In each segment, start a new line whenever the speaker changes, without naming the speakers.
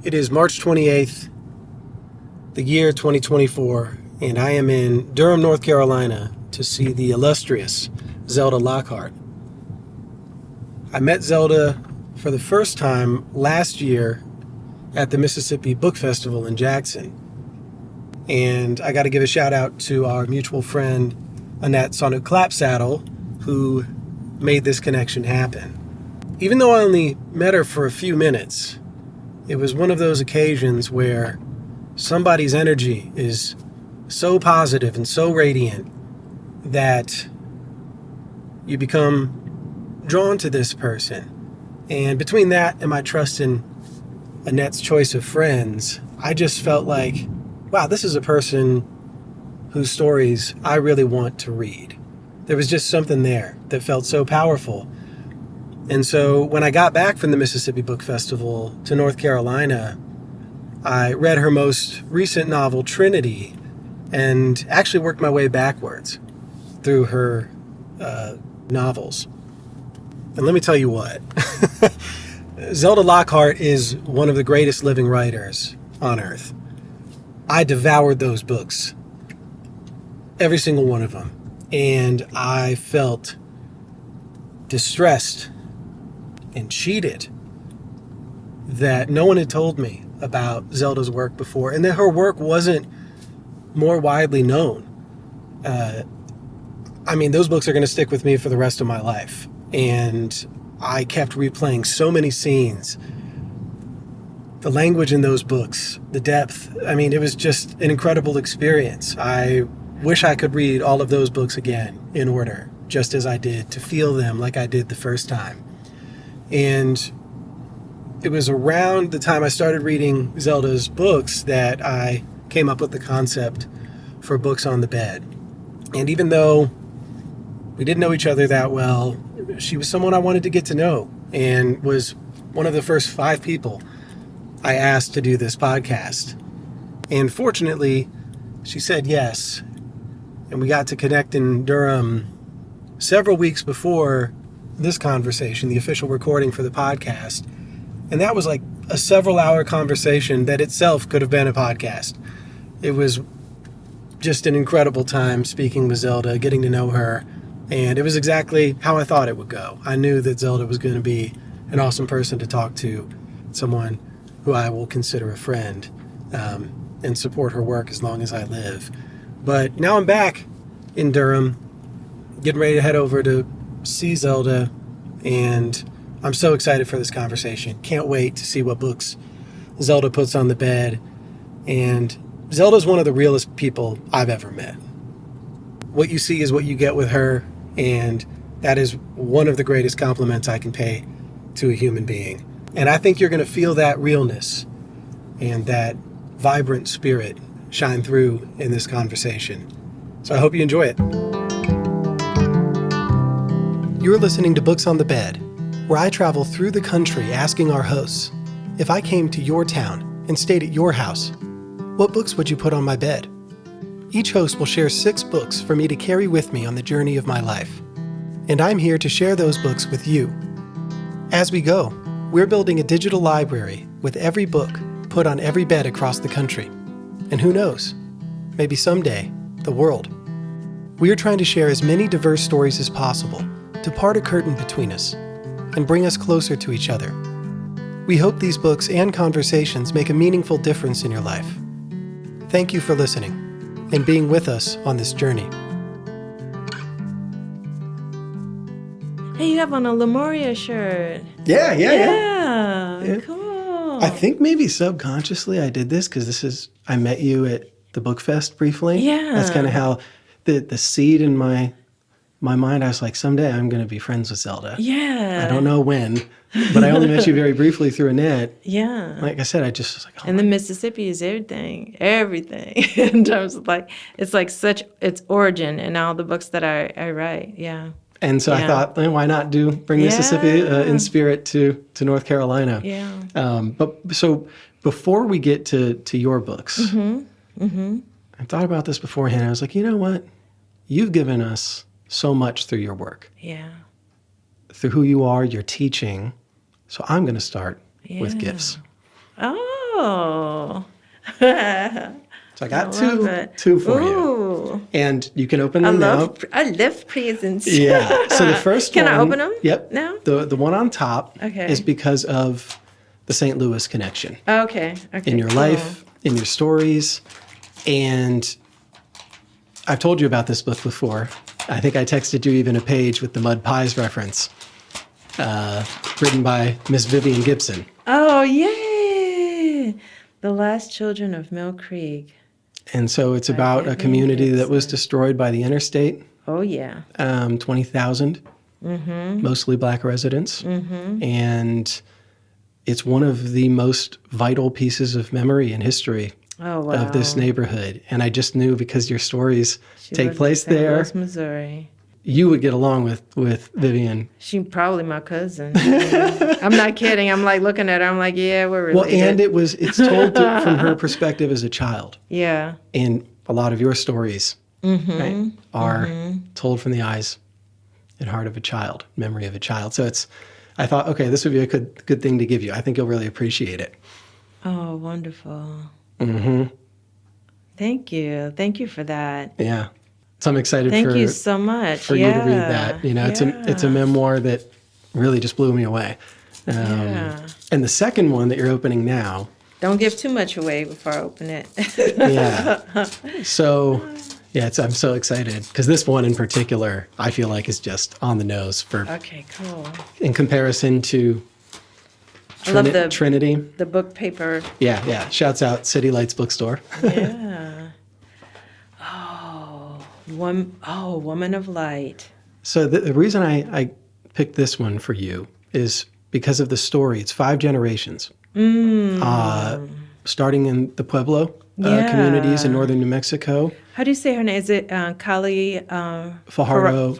It is March 28th, the year 2024, and I am in Durham, North Carolina to see the illustrious Zelda Lockhart. I met Zelda for the first time last year at the Mississippi Book Festival in Jackson. And I got to give a shout out to our mutual friend, Annette Sonu-Clapsaddle, who made this connection happen. Even though I only met her for a few minutes, it was one of those occasions where somebody's energy is so positive and so radiant that you become drawn to this person. And between that and my trust in Annette's choice of friends, I just felt like, wow, this is a person whose stories I really want to read. There was just something there that felt so powerful. And so when I got back from the Mississippi Book Festival to North Carolina, I read her most recent novel, Trinity, and actually worked my way backwards through her novels. And let me tell you what, Zelda Lockhart is one of the greatest living writers on earth. I devoured those books, every single one of them, and I felt distressed and cheated that no one had told me about Zelda's work before, and that her work wasn't more widely known. Those books are going to stick with me for the rest of my life. And I kept replaying so many scenes. The language in those books, the depth, it was just an incredible experience. I wish I could read all of those books again in order, just as I did, to feel them like I did the first time. And it was around the time I started reading Zelda's books that I came up with the concept for Books on the Bed. And even though we didn't know each other that well, she was someone I wanted to get to know, and was one of the first 5 people I asked to do this podcast. And fortunately, she said yes, and we got to connect in Durham several weeks before this conversation, the official recording for the podcast. And that was like a several-hour conversation that itself could have been a podcast. It was just an incredible time speaking with Zelda, getting to know her, and it was exactly how I thought it would go. I knew that Zelda was going to be an awesome person to talk to, someone who I will consider a friend, and support her work as long as I live. But now I'm back in Durham, getting ready to head over to see Zelda, and I'm so excited for this conversation. Can't wait to see what books Zelda puts on the bed. And Zelda's one of the realest people I've ever met. What you see is what you get with her, and that is one of the greatest compliments I can pay to a human being. And I think you're going to feel that realness and that vibrant spirit shine through in this conversation. So I hope you enjoy it. You're listening to Books on the Bed, where I travel through the country asking our hosts, if I came to your town and stayed at your house, what books would you put on my bed? Each host will share 6 books for me to carry with me on the journey of my life. And I'm here to share those books with you. As we go, we're building a digital library with every book put on every bed across the country. And who knows, maybe someday, the world. We are trying to share as many diverse stories as possible to part a curtain between us and bring us closer to each other. We hope these books and conversations make a meaningful difference in your life. Thank you for listening and being with us on this journey.
Hey, you have on a Lemuria shirt.
Yeah.
Cool.
I think maybe subconsciously I did this because I met you at the Book Fest briefly.
Yeah.
That's kind of how the seed in my mind, I was like, someday I'm going to be friends with Zelda.
Yeah.
I don't know when, but I only met you very briefly through Annette.
Yeah.
Like I said, I just was like,
and the Mississippi is everything in terms of it's its origin in all the books that I write. Yeah.
And so I thought, why not bring Mississippi in spirit to North Carolina?
Yeah.
But so before we get to your books, I thought about this beforehand. I was like, you know what? You've given us so much through your work.
Yeah.
Through who you are, your teaching. So I'm going to start with gifts.
Oh, Oh.
So I got
love it.
two for you.
Ooh.
And you can open them now.
I love presents.
Yeah. So the first
Can
one.
I open them?
Yep.
now?
The one on top
Okay.
is because of the St. Louis connection
Okay.
in your life, in your stories. And I've told you about this book before. I think I texted you even a page with the Mud Pies reference, written by Miss Vivian Gibson.
Oh, yay! The Last Children of Mill Creek.
And so it's about a community that was destroyed by the interstate.
Oh, yeah.
20,000, mostly black residents. And it's one of the most vital pieces of memory and history of this neighborhood. And I just knew because your stories take place there.
St. Louis, Missouri.
You would get along with Vivian.
She probably my cousin. I'm not kidding. I'm like looking at her. I'm like, yeah, we're related.
Well, and it's told from her perspective as a child.
Yeah.
And a lot of your stories right, are told from the eyes and heart of a child, memory of a child. So I thought, okay, this would be a good thing to give you. I think you'll really appreciate it.
Oh, wonderful.
Mm-hmm.
Thank you. Thank you for that.
Yeah. So I'm excited
Thank you so much.
for you to read that. You know, it's a memoir that really just blew me away. And the second one that you're opening now.
Don't give too much away before I open it.
Yeah. So, yeah, I'm so excited because this one in particular, I feel like is just on the nose for.
Okay, cool.
In comparison to
I love the
Trinity.
The book paper.
Yeah. Shouts out City Lights Bookstore.
Yeah. Woman of Light.
So the reason I picked this one for you is because of the story. It's 5 generations. Starting in the Pueblo communities in northern New Mexico.
How do you say her name? Is it Kali
Fajardo?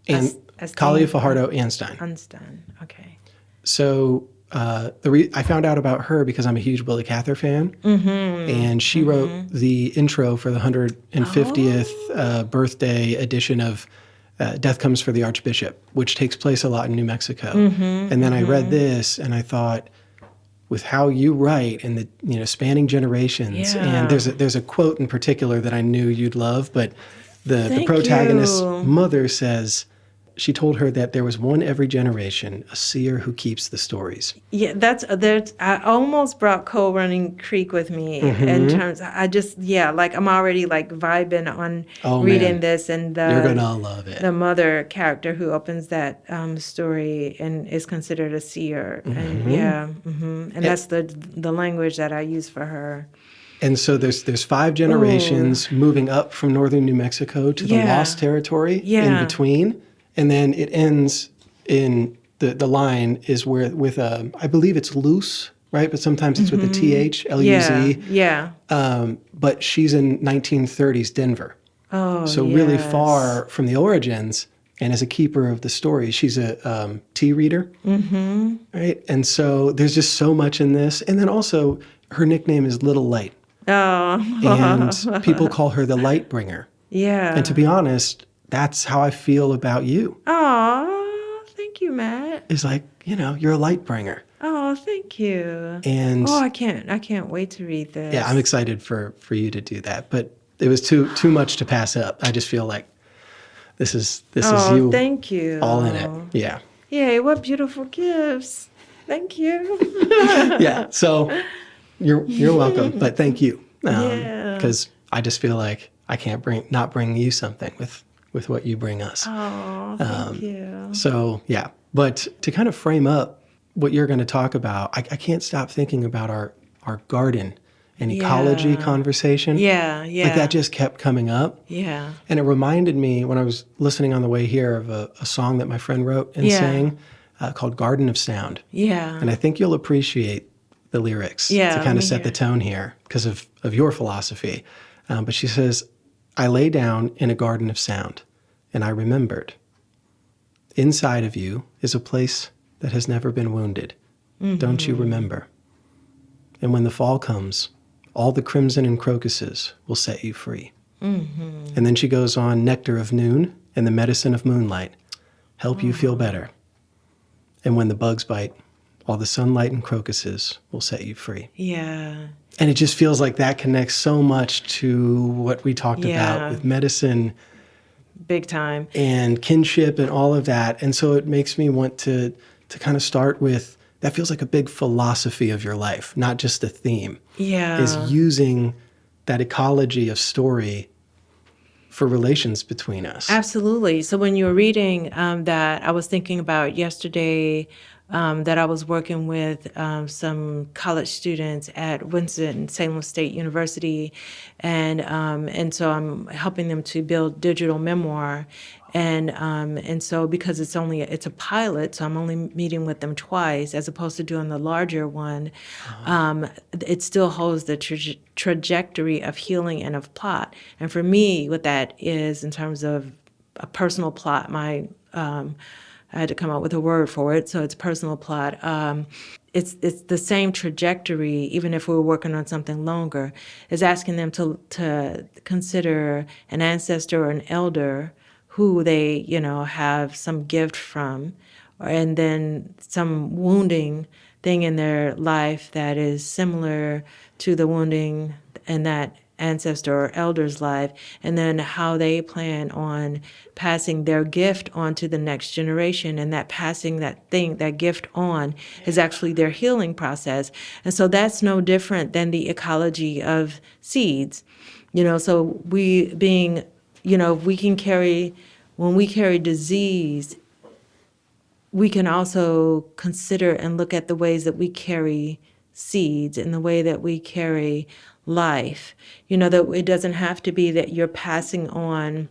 And
Kali Fajardo Anstein.
Anstein. Okay.
So I found out about her because I'm a huge Willa Cather fan, and she wrote the intro for the 150th birthday edition of Death Comes for the Archbishop, which takes place a lot in New Mexico. And then I read this, and I thought, with how you write and the spanning generations, and there's a quote in particular that I knew you'd love, but the protagonist's mother says. She told her that there was one every generation, a seer who keeps the stories. Yeah,
that's I almost brought Coal Running Creek with me in terms. I'm already like vibing on reading this, and
you're gonna love it.
The mother character who opens that story and is considered a seer, and that's the language that I use for her.
And so there's 5 generations moving up from northern New Mexico to the Lost Territory in between. And then it ends in the line is with I believe it's Luce, right? But sometimes it's with a TH, L-U-Z.
Yeah.
But she's in 1930s Denver. Oh, so really far from the origins. And as a keeper of the story, she's a tea reader, right? And so there's just so much in this. And then also her nickname is Little Light. Oh. And people call her the Light Bringer.
Yeah.
And to be honest, that's how I feel about you.
Oh, thank you, Matt.
It's like, you're a light bringer.
Oh, thank you.
And
I can't wait to read this.
Yeah, I'm excited for you to do that. But it was too much to pass up. I just feel like this is you.
Thank you.
All in it. Yeah.
Yay, what beautiful gifts. Thank you.
Yeah. So you're welcome. But thank you. Because I just feel like I can't not bring you something with what you bring us.
Oh, thank you.
So, yeah. But to kind of frame up what you're going to talk about, I can't stop thinking about our garden and ecology conversation.
Yeah.
Like that just kept coming up.
Yeah.
And it reminded me when I was listening on the way here of a song that my friend wrote and sang called Garden of Sound.
Yeah.
And I think you'll appreciate the lyrics to kind of set the tone here because of your philosophy. But she says, I lay down in a garden of sound, and I remembered. Inside of you is a place that has never been wounded. Don't you remember? And when the fall comes, all the crimson and crocuses will set you free. And then she goes on, nectar of noon and the medicine of moonlight help you feel better. And when the bugs bite, all the sunlight and crocuses will set you free.
Yeah.
And it just feels like that connects so much to what we talked about with medicine.
Big time.
And kinship and all of that. And so it makes me want to kind of start with, that feels like a big philosophy of your life, not just a theme.
Yeah.
Is using that ecology of story for relations between us.
Absolutely. So when you were reading that, I was thinking about yesterday that I was working with some college students at Winston-Salem State University, and so I'm helping them to build digital memoir. And so because it's a pilot, so I'm only meeting with them twice as opposed to doing the larger one. It still holds the trajectory of healing and of plot. And for me, what that is in terms of a personal plot, I had to come up with a word for it, so it's personal plot. It's the same trajectory, even if we were working on something longer, is asking them to consider an ancestor or an elder who they, have some gift from, and then some wounding thing in their life that is similar to the wounding in that ancestor or elder's life, and then how they plan on passing their gift on to the next generation, and that passing that gift on is actually their healing process. And so that's no different than the ecology of seeds. So when we carry disease, we can also consider and look at the ways that we carry seeds and the way that we carry life. That it doesn't have to be that you're passing on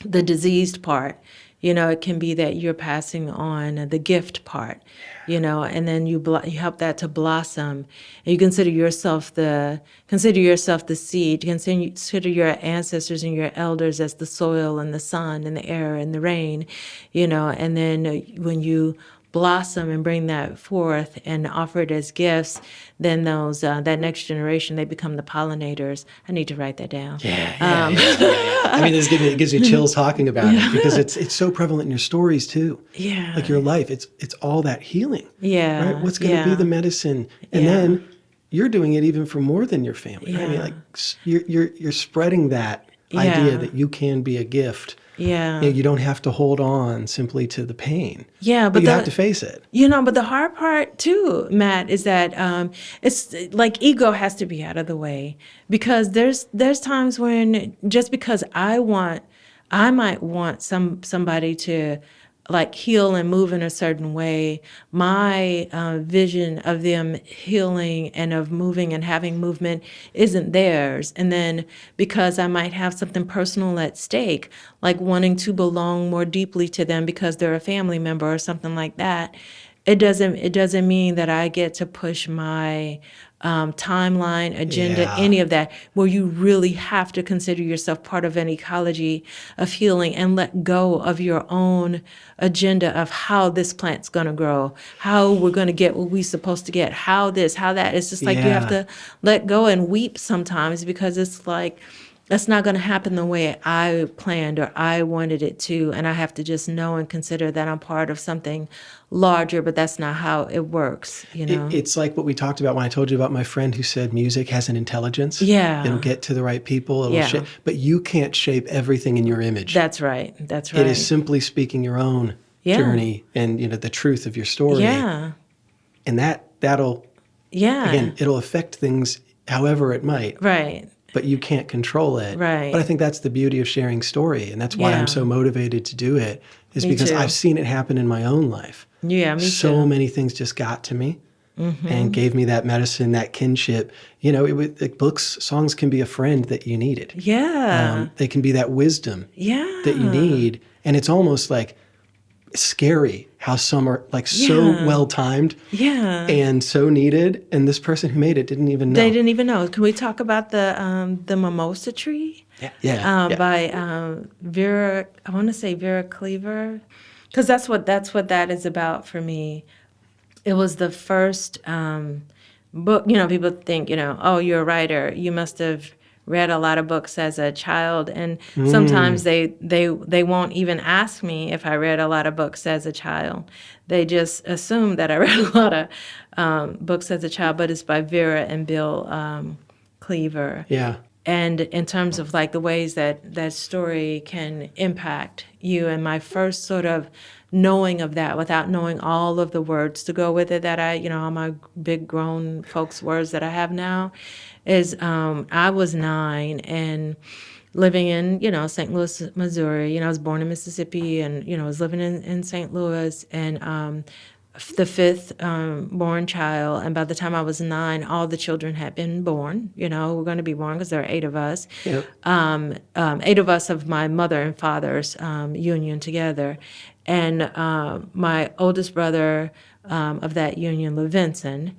the diseased part. It can be that you're passing on the gift part, and then you help that to blossom. And you consider yourself the seed. Consider your ancestors and your elders as the soil and the sun and the air and the rain, and then when you blossom and bring that forth and offer it as gifts, then those that next generation, they become the pollinators. I need to write that down.
Yeah. I mean, it gives you chills talking about it, because it's so prevalent in your stories too.
Yeah.
Like your life, it's all that healing.
Yeah.
Right? What's going to be the medicine? And then you're doing it even for more than your family.
Yeah.
Right? I mean, like you're spreading that idea that you can be a gift.
Yeah.
You don't have to hold on simply to the pain.
Yeah,
but you have to face it.
But the hard part too, Matt, is that it's like ego has to be out of the way, because there's times when just because I might want somebody to like heal and move in a certain way, my vision of them healing and of moving and having movement isn't theirs. And then because I might have something personal at stake, like wanting to belong more deeply to them because they're a family member or something like that, it doesn't mean that I get to push my timeline, agenda, any of that, where you really have to consider yourself part of an ecology of healing and let go of your own agenda of how this plant's going to grow, how we're going to get what we're supposed to get, how this, how that. It's just like you have to let go and weep sometimes, because it's like, that's not going to happen the way I planned or I wanted it to. And I have to just know and consider that I'm part of something larger, but that's not how it works,
It's like what we talked about when I told you about my friend who said music has an intelligence.
Yeah.
It'll get to the right people. It'll shape, but you can't shape everything in your image.
That's right. That's right.
It is simply speaking your own journey and, the truth of your story.
Yeah.
And that'll, again, it'll affect things however it might.
Right.
But you can't control it.
Right.
But I think that's the beauty of sharing story. And that's why I'm so motivated to do it, is
Me
because
too.
I've seen it happen in my own life.
Yeah, me too.
So many things just got to me and gave me that medicine, that kinship. Books, songs can be a friend that you needed.
Yeah.
They can be that wisdom that you need. And it's almost like scary how some are like so well timed and so needed, and this person who made it didn't even know.
They didn't even know. Can we talk about the mimosa tree? By Vera, I want to say Vera Cleaver, because that's what that is about for me. It was the first book. People think, oh, you're a writer, you must have read a lot of books as a child, and sometimes they won't even ask me if I read a lot of books as a child. They just assume that I read a lot of books as a child, but it's by Vera and Bill Cleaver.
Yeah.
And in terms of like the ways that that story can impact you, and my first sort of knowing of that without knowing all of the words to go with it that all my big grown folks words that I have now is I was 9 and living in, St. Louis, Missouri. I was born in Mississippi and, was living in St. Louis, and the fifth born child. And by the time I was 9, all the children had been born. We're going to be born because there are 8 of us.
Yep.
8 of us of my mother and father's union together. And my oldest brother of that union, LeVinson,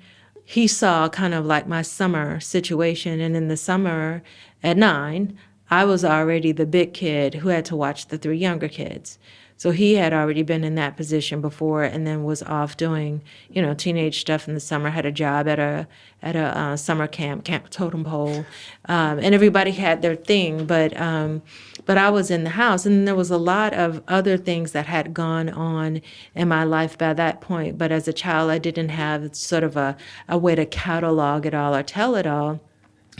he saw kind of like my summer situation. And in the summer at 9, I was already the big kid who had to watch the 3 younger kids. So he had already been in that position before, and then was off doing, teenage stuff in the summer. Had a job at a summer camp Totem Pole, and everybody had their thing. But I was in the house, and there was a lot of other things that had gone on in my life by that point. But as a child, I didn't have sort of a way to catalog it all or tell it all.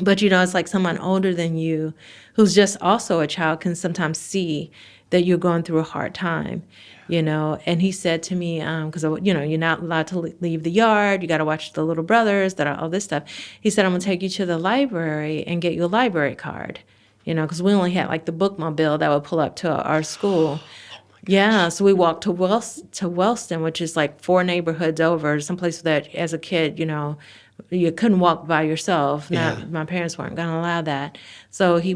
But, it's like someone older than you who's just also a child can sometimes see that you're going through a hard time, And he said to me, because, you're not allowed to leave the yard. You got to watch the little brothers, all this stuff. He said, I'm going to take you to the library and get you a library card, because we only had like the bookmobile that would pull up to our school. Yeah, so we walked to Wellston, which is like 4 neighborhoods over, someplace that as a kid, you couldn't walk by yourself. My parents weren't going to allow that. So he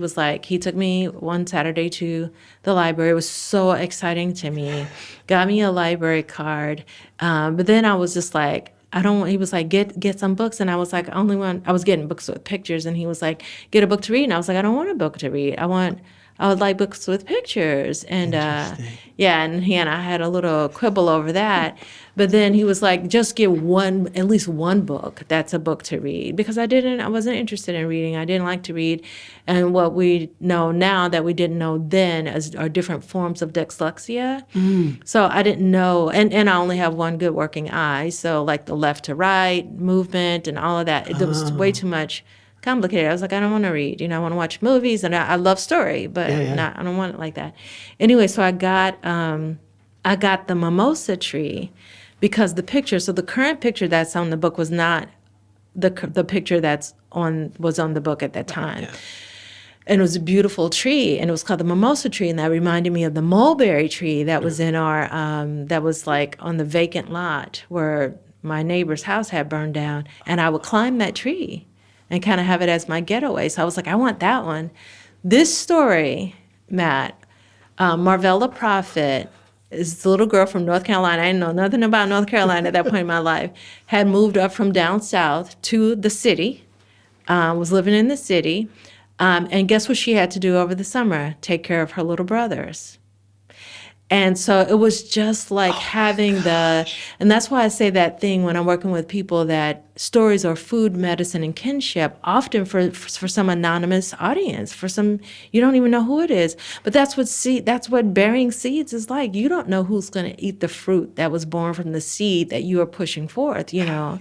took me one Saturday to the library. It was so exciting to me. Got me a library card. But then I was just like, he was like, get some books. And I was like, I was getting books with pictures. And he was like, get a book to read. And I was like, I don't want a book to read. I would like books with pictures. And and he and I had a little quibble over that. But then he was like, just get at least one book that's a book to read. Because I wasn't interested in reading. I didn't like to read. And what we know now that we didn't know then are different forms of dyslexia. So I didn't know, and I only have one good working eye. So like the left to right movement and all of that, it was way too much complicated. I was like, I don't want to read. I want to watch movies, and I love story, but I don't want it like that. Anyway, so I got the mimosa tree because the picture. So the current picture that's on the book was not the picture was on the book at that time. Yeah. And it was a beautiful tree, and it was called the mimosa tree, and that reminded me of the mulberry tree that was in our that was like on the vacant lot where my neighbor's house had burned down, and I would climb that tree and kind of have it as my getaway. So I was like, I want that one. This story, Matt, Marvella Prophet is the little girl from North Carolina. I didn't know nothing about North Carolina at that point in my life. Had moved up from down south to the city, was living in the city. And guess what she had to do over the summer? Take care of her little brothers. And so it was just like and that's why I say that thing when I'm working with people that stories are food, medicine, and kinship, often for some anonymous audience, for some, you don't even know who it is. But that's what burying seeds is like. You don't know who's going to eat the fruit that was born from the seed that you are pushing forth, Yeah.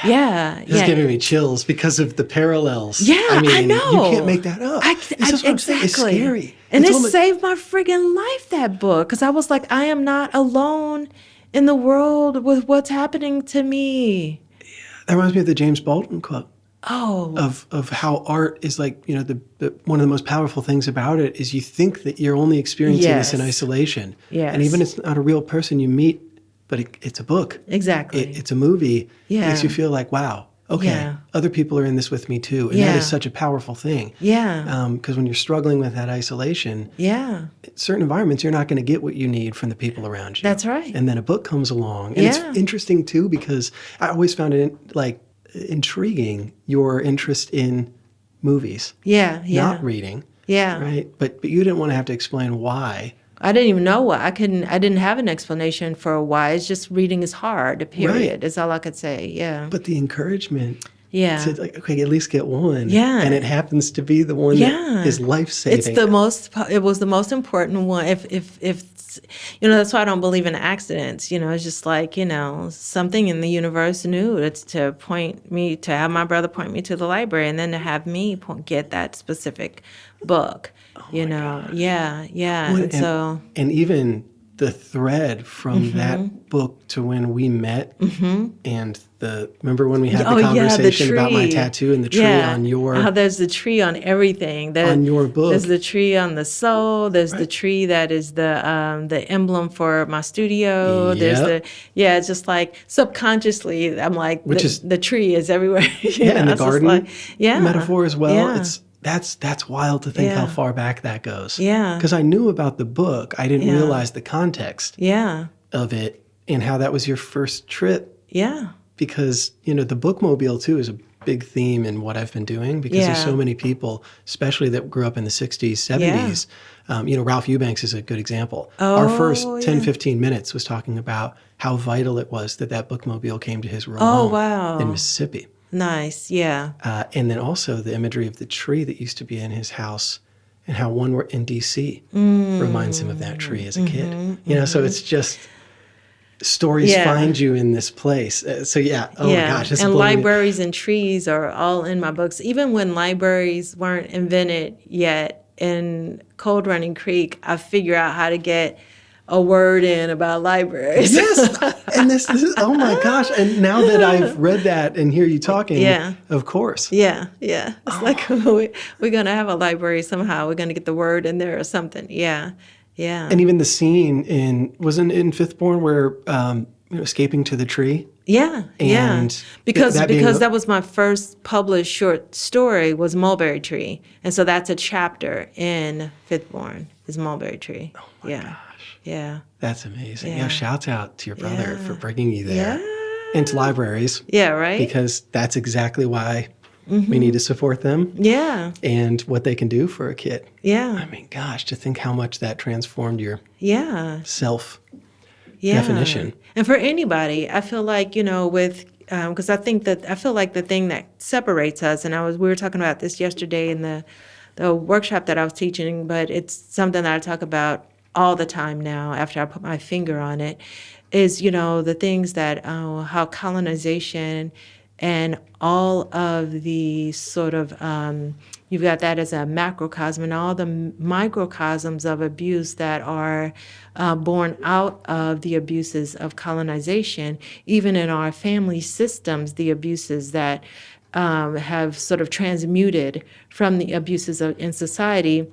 It's giving me chills because of the parallels.
Yeah, I know.
You can't make that up. That's what I'm saying. It's scary.
And it saved my friggin' life, that book, because I was like, I am not alone in the world with what's happening to me.
Yeah, that reminds me of the James Baldwin quote.
Oh.
Of how art is like, the one of the most powerful things about it is you think that you're only experiencing this in isolation.
Yes.
And even if it's not a real person you meet, but it's a book.
Exactly.
It's a movie.
Yeah.
It makes you feel like, wow. Okay, other people are in this with me too. And that is such a powerful thing.
Yeah.
Because when you're struggling with that isolation, certain environments, you're not going to get what you need from the people around you.
That's right.
And then a book comes along. And it's interesting too, because I always found it intriguing, your interest in movies.
Yeah.
Not reading.
Yeah.
Right? But you didn't want to have to explain why.
I didn't even know why. I didn't have an explanation for why. It's just reading is hard, period. Right. Is all I could say. Yeah.
But the encouragement
Yeah.
to like, okay, at least get one.
Yeah.
And it happens to be the one that is life-saving.
It was the most important one. If that's why I don't believe in accidents. It's just like, something in the universe knew it's to have my brother point me to the library, and then to have me get that specific book.
Gosh.
Yeah.
Well, and even the thread from that book to when we met, and remember when we had the conversation about my tattoo and the tree on your...
How there's the tree on everything.
On your book.
There's the tree on the soul. There's the tree that is the emblem for my studio.
Yep.
It's just like subconsciously, I'm like, the tree is everywhere.
And the garden metaphor as well.
Yeah.
That's wild to think how far back that goes.
Yeah.
Because I knew about the book. I didn't realize the context of it and how that was your first trip.
Yeah.
Because, the bookmobile, too, is a big theme in what I've been doing, because there's so many people, especially that grew up in the 60s, 70s. Ralph Eubanks is a good example. Our first 10, 15 minutes was talking about how vital it was that bookmobile came to his rural home in Mississippi.
Nice, yeah.
And then also the imagery of the tree that used to be in his house, and how one were in D.C. reminds him of that tree as a kid. So it's just stories find you in this place. My gosh.
And libraries and trees are all in my books. Even when libraries weren't invented yet in Cold Running Creek, I figure out how to get a word in about libraries.
Yes, and this is, oh my gosh. And now that I've read that and hear you talking, of course.
Yeah. It's like we're going to have a library somehow. We're going to get the word in there or something. Yeah.
And even the scene wasn't in Fifthborn where escaping to the tree?
Yeah,
and
because that was my first published short story, was Mulberry Tree. And so that's a chapter in Fifthborn, is Mulberry Tree. Oh my gosh. Yeah.
That's amazing. Shouts out to your brother for bringing you there. Into libraries.
Yeah, right?
Because that's exactly why we need to support them.
Yeah.
And what they can do for a kid.
Yeah.
I mean, gosh, to think how much that transformed your self definition.
And for anybody, I feel like, because I feel like the thing that separates us, and we were talking about this yesterday in the workshop that I was teaching, but it's something that I talk about all the time now after I put my finger on it, is, the things that, how colonization and all of the sort of, you've got that as a macrocosm, and all the microcosms of abuse that are born out of the abuses of colonization, even in our family systems, the abuses that have sort of transmuted from the abuses in society,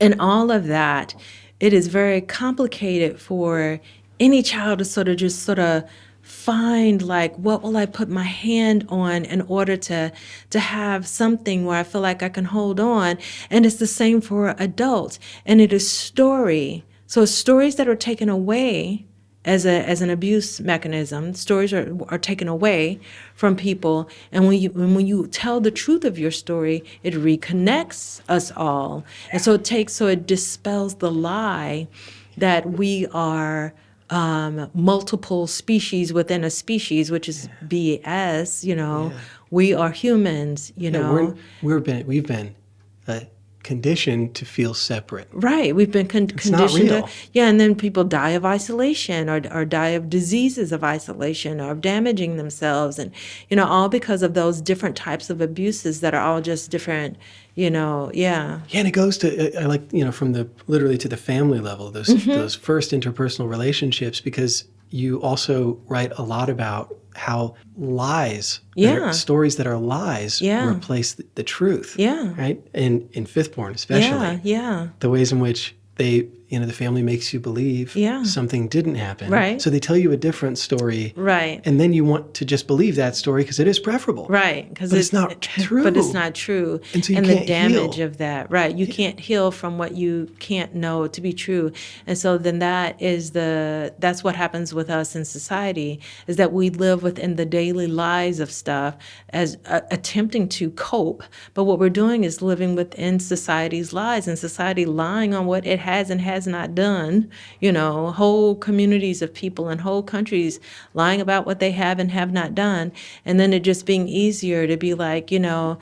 and all of that. It is very complicated for any child to sort of find, like, what will I put my hand on in order to have something where I feel like I can hold on. And it's the same for adults. And it is story. So stories that are taken away as an abuse mechanism, stories are taken away from people. And when you tell the truth of your story, it reconnects us all. And so it dispels the lie that we are multiple species within a species, which is BS. We are humans.
We've been conditioned to feel separate.
Right. We've been conditioned
not real.
And then people die of isolation or die of diseases of isolation or of damaging themselves, and all because of those different types of abuses that are all just different. And it goes to from the literally to the family level, those first interpersonal relationships, because you also write a lot about how lies, stories that are lies, replace the truth. Yeah. Right? And in Fifthborn especially. Yeah. The ways in which they, the family makes you believe something didn't happen. Right. So they tell you a different story. Right. And then you want to just believe that story because it is preferable. Right. But it's not true. But it's not true. And so you can't the damage heal. Of that. Right. You can't heal from what you can't know to be true. And so then that's what happens with us in society, is that we live within the daily lies of stuff as attempting to cope. But what we're doing is living within society's lies, and society lying on what it has and has has not done, whole communities of people and whole countries lying about what they have and have not done. And then it just being easier to be like, even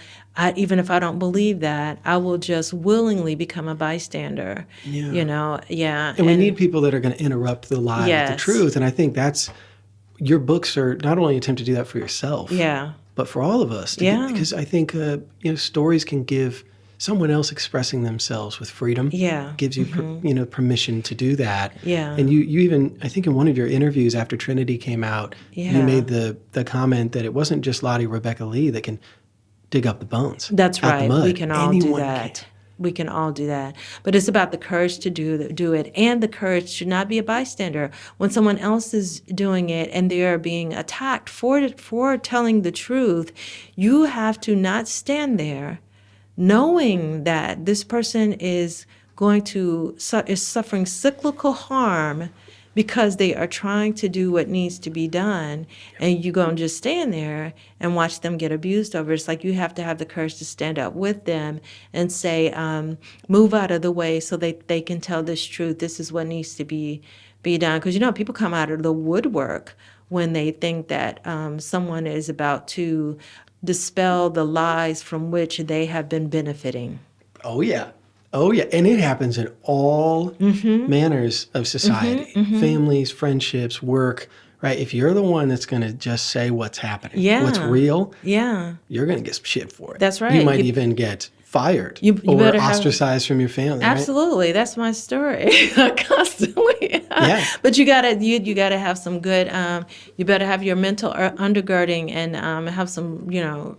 if I don't believe that, I will just willingly become a bystander. Yeah.
And we need people that are going to interrupt the lie with the
Yes.
truth. And I think your books are not only an attempt to do that for yourself,
Yeah.
but for all of us. Because I think, stories can give someone else expressing themselves with freedom.
Yeah.
Gives you, permission to do that.
Yeah.
And you even, I think in one of your interviews after Trinity came out, you made the comment that it wasn't just Lottie Rebecca Lee that can dig up the bones.
That's
out the
right.
mud.
We can all
Anyone
do that.
can.
We can all do that. But it's about the courage to do it, and the courage to not be a bystander. When someone else is doing it and they are being attacked for telling the truth, you have to not stand there knowing that this person is suffering cyclical harm because they are trying to do what needs to be done, and you're going to just stand there and watch them get abused over. It's like you have to have the courage to stand up with them and say, move out of the way so they can tell this truth. This is what needs to be done. Because, people come out of the woodwork when they think that someone is about to dispel the lies from which they have been benefiting.
Oh, yeah. Oh, yeah. And it happens in all manners of society, families, friendships, work, right? If you're the one that's going to just say what's happening, what's real, you're going to get some shit for it.
That's right.
You might even get fired or ostracized from your family.
Absolutely.
Right?
That's my story constantly.
Yeah.
But you gotta have some good, you better have your mental undergirding and have some,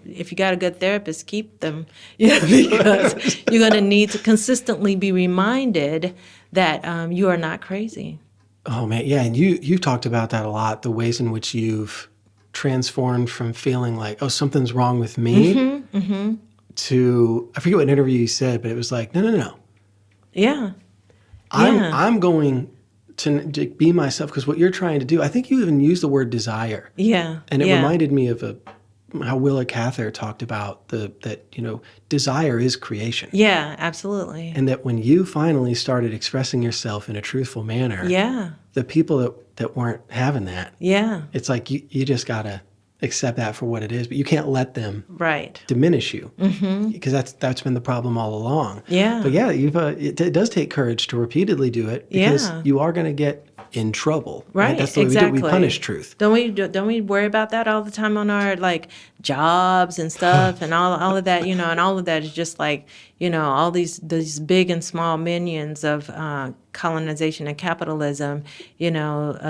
if you got a good therapist, keep them, because you're going to need to consistently be reminded that you are not crazy.
Oh, man. Yeah. And you've talked about that a lot, the ways in which you've transformed from feeling like, oh, something's wrong with me to, I forget what interview you said, but it was like, no.
Yeah.
I'm going to be myself, because what you're trying to do, I think you even used the word desire.
Yeah.
And it reminded me of how Willa Cather talked about that desire is creation.
Yeah, absolutely.
And that when you finally started expressing yourself in a truthful manner, the people that weren't having that, it's like you just got to accept that for what it is, but you can't let them diminish you, because that's been the problem all along.
Yeah.
But it does take courage to repeatedly do it, because you are going to get in trouble.
Right.
That's the way we do it. We punish truth.
Don't we worry about that all the time on our jobs and stuff and all of that, and all of that is just all these big and small minions of colonization and capitalism,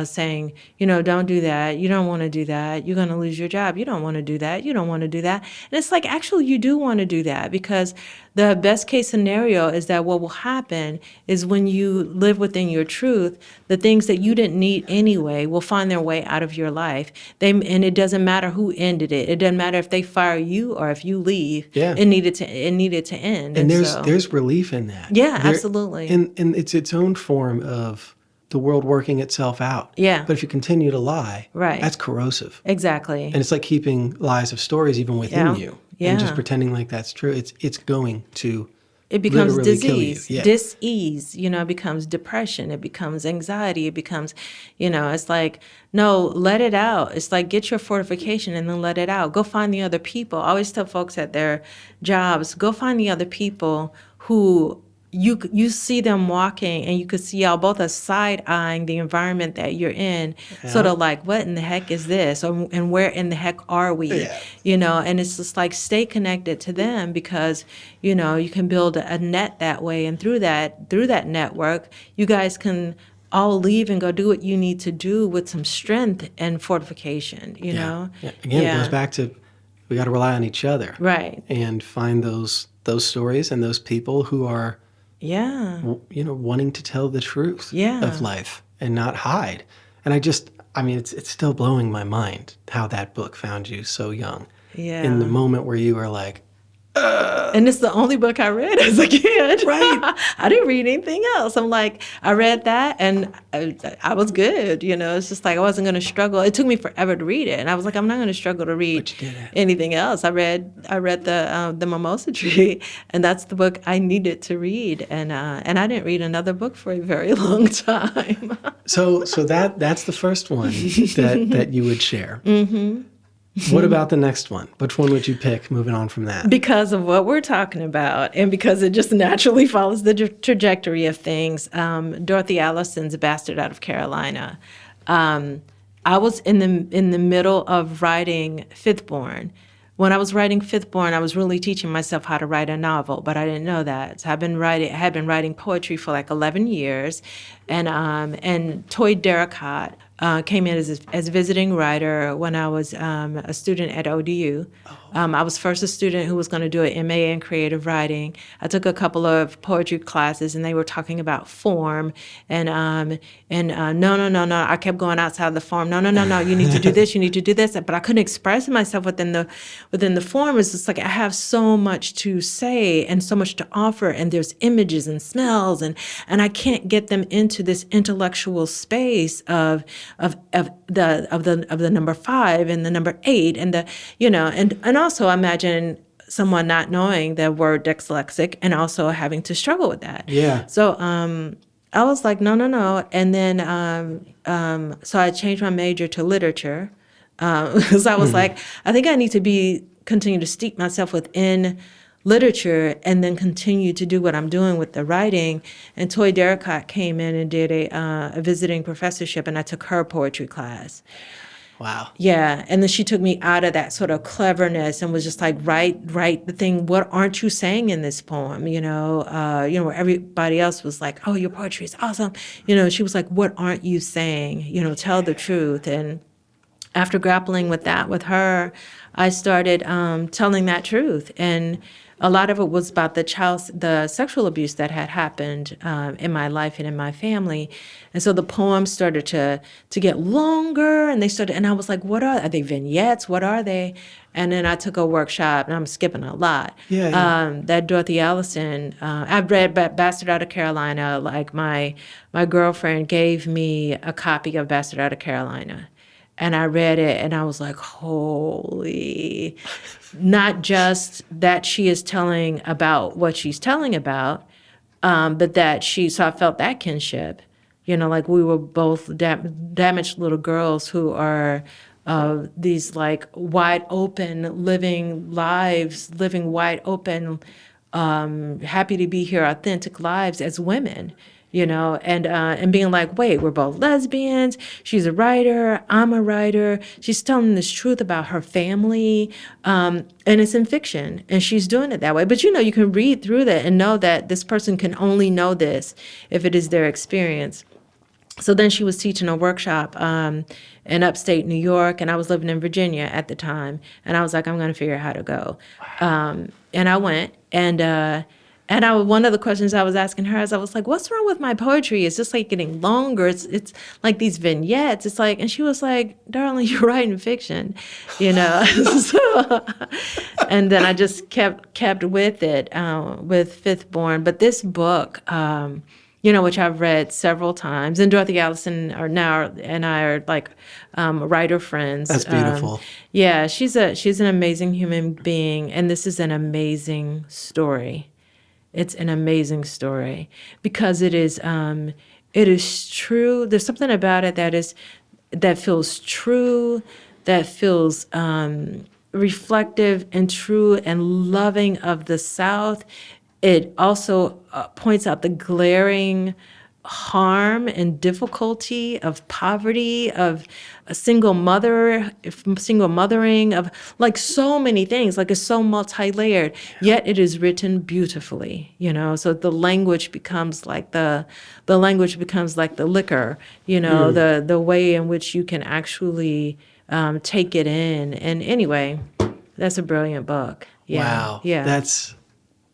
saying, don't do that. You don't want to do that. You're going to lose your job. You don't want to do that. You don't want to do that. And it's like, actually, you do want to do that, because the best case scenario is that what will happen is when you live within your truth, the things that you didn't need anyway will find their way out of your life. And it doesn't matter who ended it. It doesn't matter if they fire you or if you leave.
Yeah.
It needed to end.
And there's relief in that.
Yeah, absolutely.
And it's its own form of the world working itself out.
Yeah.
But if you continue to lie, that's corrosive.
Exactly.
And it's like keeping lies of stories even within you.
Yeah.
And just pretending like that's true. It's going to
it becomes
literally
disease,
kill you. Yeah.
dis-ease, it becomes depression, it becomes anxiety, it becomes, it's like, no, let it out. It's like, get your fortification and then let it out. Go find the other people. I always tell folks at their jobs, go find the other people who you see them walking, and you could see y'all both are side-eyeing the environment that you're in, sort of like, what in the heck is this? And where in the heck are we?
Yeah.
And it's just like, stay connected to them, because, you can build a net that way. And through that network, you guys can all leave and go do what you need to do with some strength and fortification, know?
Yeah. Again, it goes back to, we got to rely on each other.
Right.
And find those stories and those people who are wanting to tell the truth of life and not hide. And it's still blowing my mind how that book found you so young.
Yeah.
In the moment where you were like,
And it's the only book I read as a kid.
Right.
I didn't read anything else. I'm like, I read that and I was good. It's just like I wasn't going to struggle. It took me forever to read it, and I was like, I'm not going to struggle to read
But you did it.
anything else. I read the Mimosa Tree, and that's the book I needed to read, and I didn't read another book for a very long time.
So that's the first one that you would share. Mm-hmm. What about the next one? Which one would you pick moving on from that?
Because of what we're talking about, and because it just naturally follows the trajectory of things, Dorothy Allison's A Bastard Out of Carolina. I was in the middle of writing Fifth Born. When I was writing Fifth Born, I was really teaching myself how to write a novel, but I didn't know that. So I had been writing poetry for like 11 years, and Toy Derricott came in as a visiting writer when I was a student at ODU. I was first a student who was going to do an MA in creative writing. I took a couple of poetry classes, and they were talking about form, and no. I kept going outside the form. No. You need to do this. You need to do this. But I couldn't express myself within the form. It's just like I have so much to say and so much to offer, and there's images and smells, and I can't get them into this intellectual space of the number 5 and the number 8 and and also imagine someone not knowing the word dyslexic and also having to struggle with that.
Yeah.
So I was like, no. And then so I changed my major to literature because I was like, I think I need to continue to steep myself within literature and then continue to do what I'm doing with the writing. And Toy Derricott came in and did a visiting professorship, and I took her poetry class.
Wow.
Yeah, and then she took me out of that sort of cleverness and was just like, write the thing. What aren't you saying in this poem? Where everybody else was like, oh, your poetry is awesome. She was like, what aren't you saying? Tell the truth. And after grappling with that with her, I started telling that truth. And a lot of it was about the sexual abuse that had happened in my life and in my family. And so the poems started to get longer, and and I was like, are they vignettes? What are they? And then I took a workshop, and I'm skipping a lot.
Yeah.
That Dorothy Allison, I've read Bastard Out of Carolina. Like my girlfriend gave me a copy of Bastard Out of Carolina. And I read it, and I was like, holy, not just that she is telling about what she's telling about, but that so I felt that kinship, like we were both damaged little girls who are these like wide open, living lives, living wide open, happy to be here, authentic lives as women. And being like, wait, we're both lesbians. She's a writer. I'm a writer. She's telling this truth about her family. And it's in fiction. And she's doing it that way. But, you can read through that and know that this person can only know this if it is their experience. So then she was teaching a workshop in upstate New York, and I was living in Virginia at the time. And I was like, I'm going to figure out how to go. And I went, and one of the questions I was asking her is I was like, what's wrong with my poetry? It's just like getting longer. It's like these vignettes. It's like, and she was like, darling, you're writing fiction, So, and then I just kept with it, with Fifth Born. But this book, which I've read several times, and Dorothy Allison and I are like writer friends.
That's beautiful.
Yeah, she's an amazing human being, and this is an amazing story. It's an amazing story because it is true. There's something about it that feels true, that feels reflective and true and loving of the South. It also points out the glaring harm and difficulty of poverty, of a single mothering, of like so many things. Like it's so multi-layered, yet it is written beautifully, So the language becomes like the liquor, the way in which you can actually take it in. And anyway, that's a brilliant book. Yeah.
Wow.
Yeah.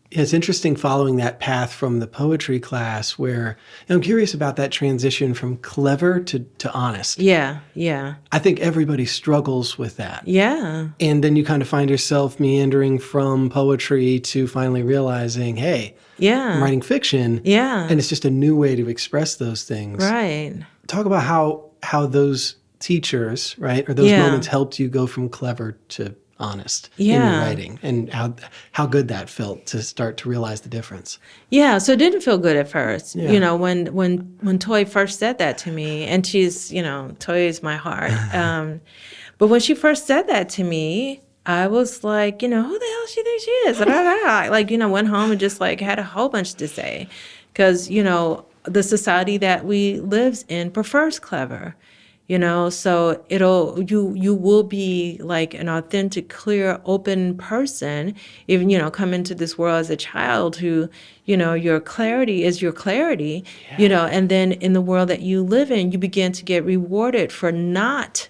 It's interesting following that path from the poetry class where I'm curious about that transition from clever to honest.
Yeah, yeah,
I think everybody struggles with that.
yeah,
And then you kind of find yourself meandering from poetry to finally realizing, hey, I'm
yeah,
writing fiction,
yeah,
and it's just a new way to express those things.
right.
Talk about how those teachers, right, or those
Yeah,
moments helped you go from clever to honest in your
yeah.
writing, and how good that felt to start to realize the difference.
Yeah, so it didn't feel good at first.
Yeah.
When Toy first said that to me, and she's, Toy is my heart. But when she first said that to me, I was like, who the hell she thinks she is? Like, went home and just like had a whole bunch to say, because the society that we lives in prefers clever. So you will be like an authentic, clear, open person, even, come into this world as a child who, your clarity is your clarity, and then in the world that you live in, you begin to get rewarded for not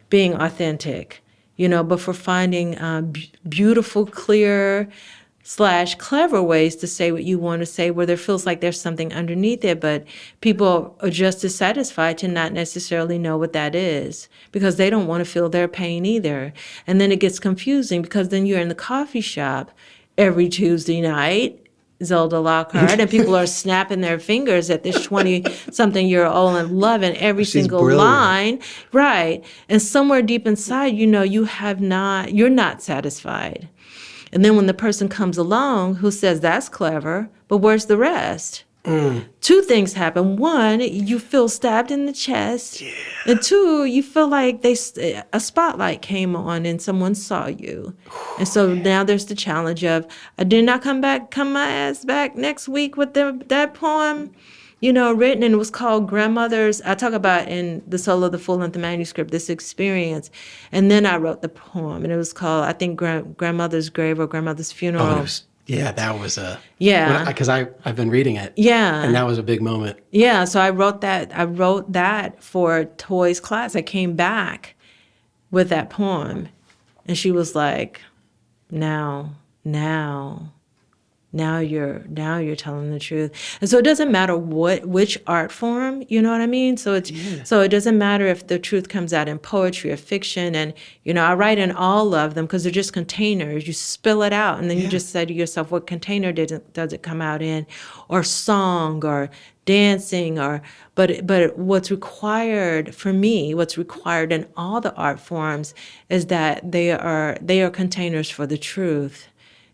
being authentic, but for finding beautiful, clear, / clever ways to say what you want to say, where there feels like there's something underneath it, but people are just as satisfied to not necessarily know what that is because they don't want to feel their pain either. And then it gets confusing because then you're in the coffee shop every Tuesday night, Zelda Lockhart, and people are snapping their fingers at this 20-something-year-old and loving every
She's
single
brilliant.
line, right? And somewhere deep inside, you're not satisfied. And then when the person comes along who says that's clever, but where's the rest? Two things happen. One, you feel stabbed in the chest. Yeah. And two, you feel like a spotlight came on and someone saw you. And so now there's the challenge of, I did not come my ass back next week with that poem, written, and it was called Grandmother's. I talk about in the Soul of the Full-Length Manuscript, this experience. And then I wrote the poem, and it was called, I think, Grandmother's Grave or Grandmother's Funeral.
Oh, that was
Yeah.
because I've been reading it.
Yeah.
And that was a big moment.
Yeah, so I wrote that for Toy's class. I came back with that poem, and she was like, now you're telling the truth. And so it doesn't matter which art form, you know what I mean? So it doesn't matter if the truth comes out in poetry or fiction. And, I write in all of them because they're just containers. You spill it out and then you just say to yourself, what container does it come out in? Or song or dancing but what's required for me, what's required in all the art forms is that they are containers for the truth.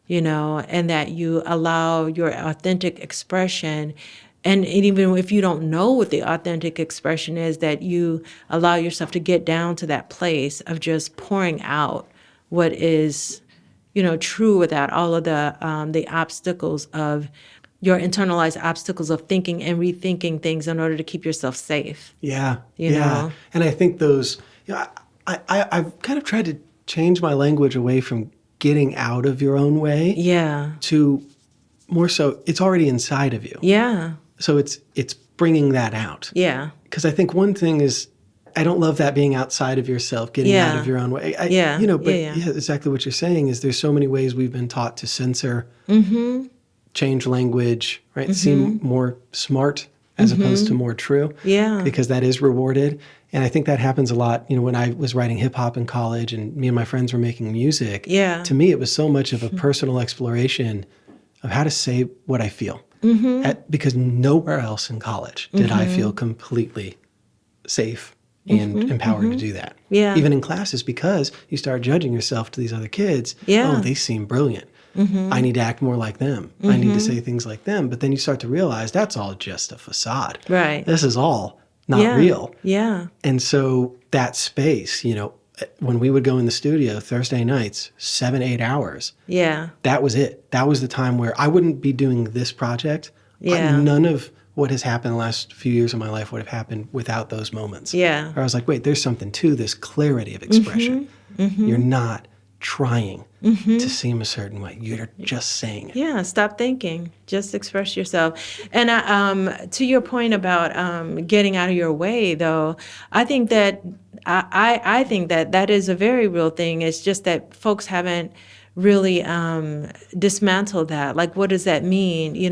And that you allow your authentic expression. And even if you don't know what the authentic expression is, that you allow yourself to get down to that place of just pouring out what is, true without all of the obstacles of your internalized obstacles of thinking and rethinking things in order to keep yourself safe.
Yeah.
You know?
And I think those, I've kind of tried to change my language away from getting out of your own way to more so it's already inside of you.
Yeah.
So it's bringing that out.
Yeah.
Because I think one thing is, I don't love that being outside of yourself, getting out of your own way. Exactly what you're saying is there's so many ways we've been taught to censor, change language, right? Seem more smart as opposed to more true.
Yeah.
Because that is rewarded. And I think that happens a lot, when I was writing hip hop in college and me and my friends were making music.
Yeah.
To me, it was so much of a personal exploration of how to say what I feel. Because nowhere else in college did I feel completely safe and empowered to do that.
Yeah.
Even in classes, because you start judging yourself to these other kids.
Yeah.
Oh, they seem brilliant. I need to act more like them. I need to say things like them. But then you start to realize that's all just a facade.
Right.
This is all not real.
Yeah.
And so that space, when we would go in the studio Thursday nights, 7-8 hours.
Yeah.
That was it. That was the time where I wouldn't be doing this project.
Yeah.
None of what has happened the last few years of my life would have happened without those moments.
Yeah.
Where I was like, wait, there's something to this clarity of expression. You're not trying to seem a certain way. You're just saying it.
Yeah, stop thinking. Just express yourself. And to your point about getting out of your way, though, I think that I think that is a very real thing. It's just that folks haven't really dismantle that. Like, what does that mean?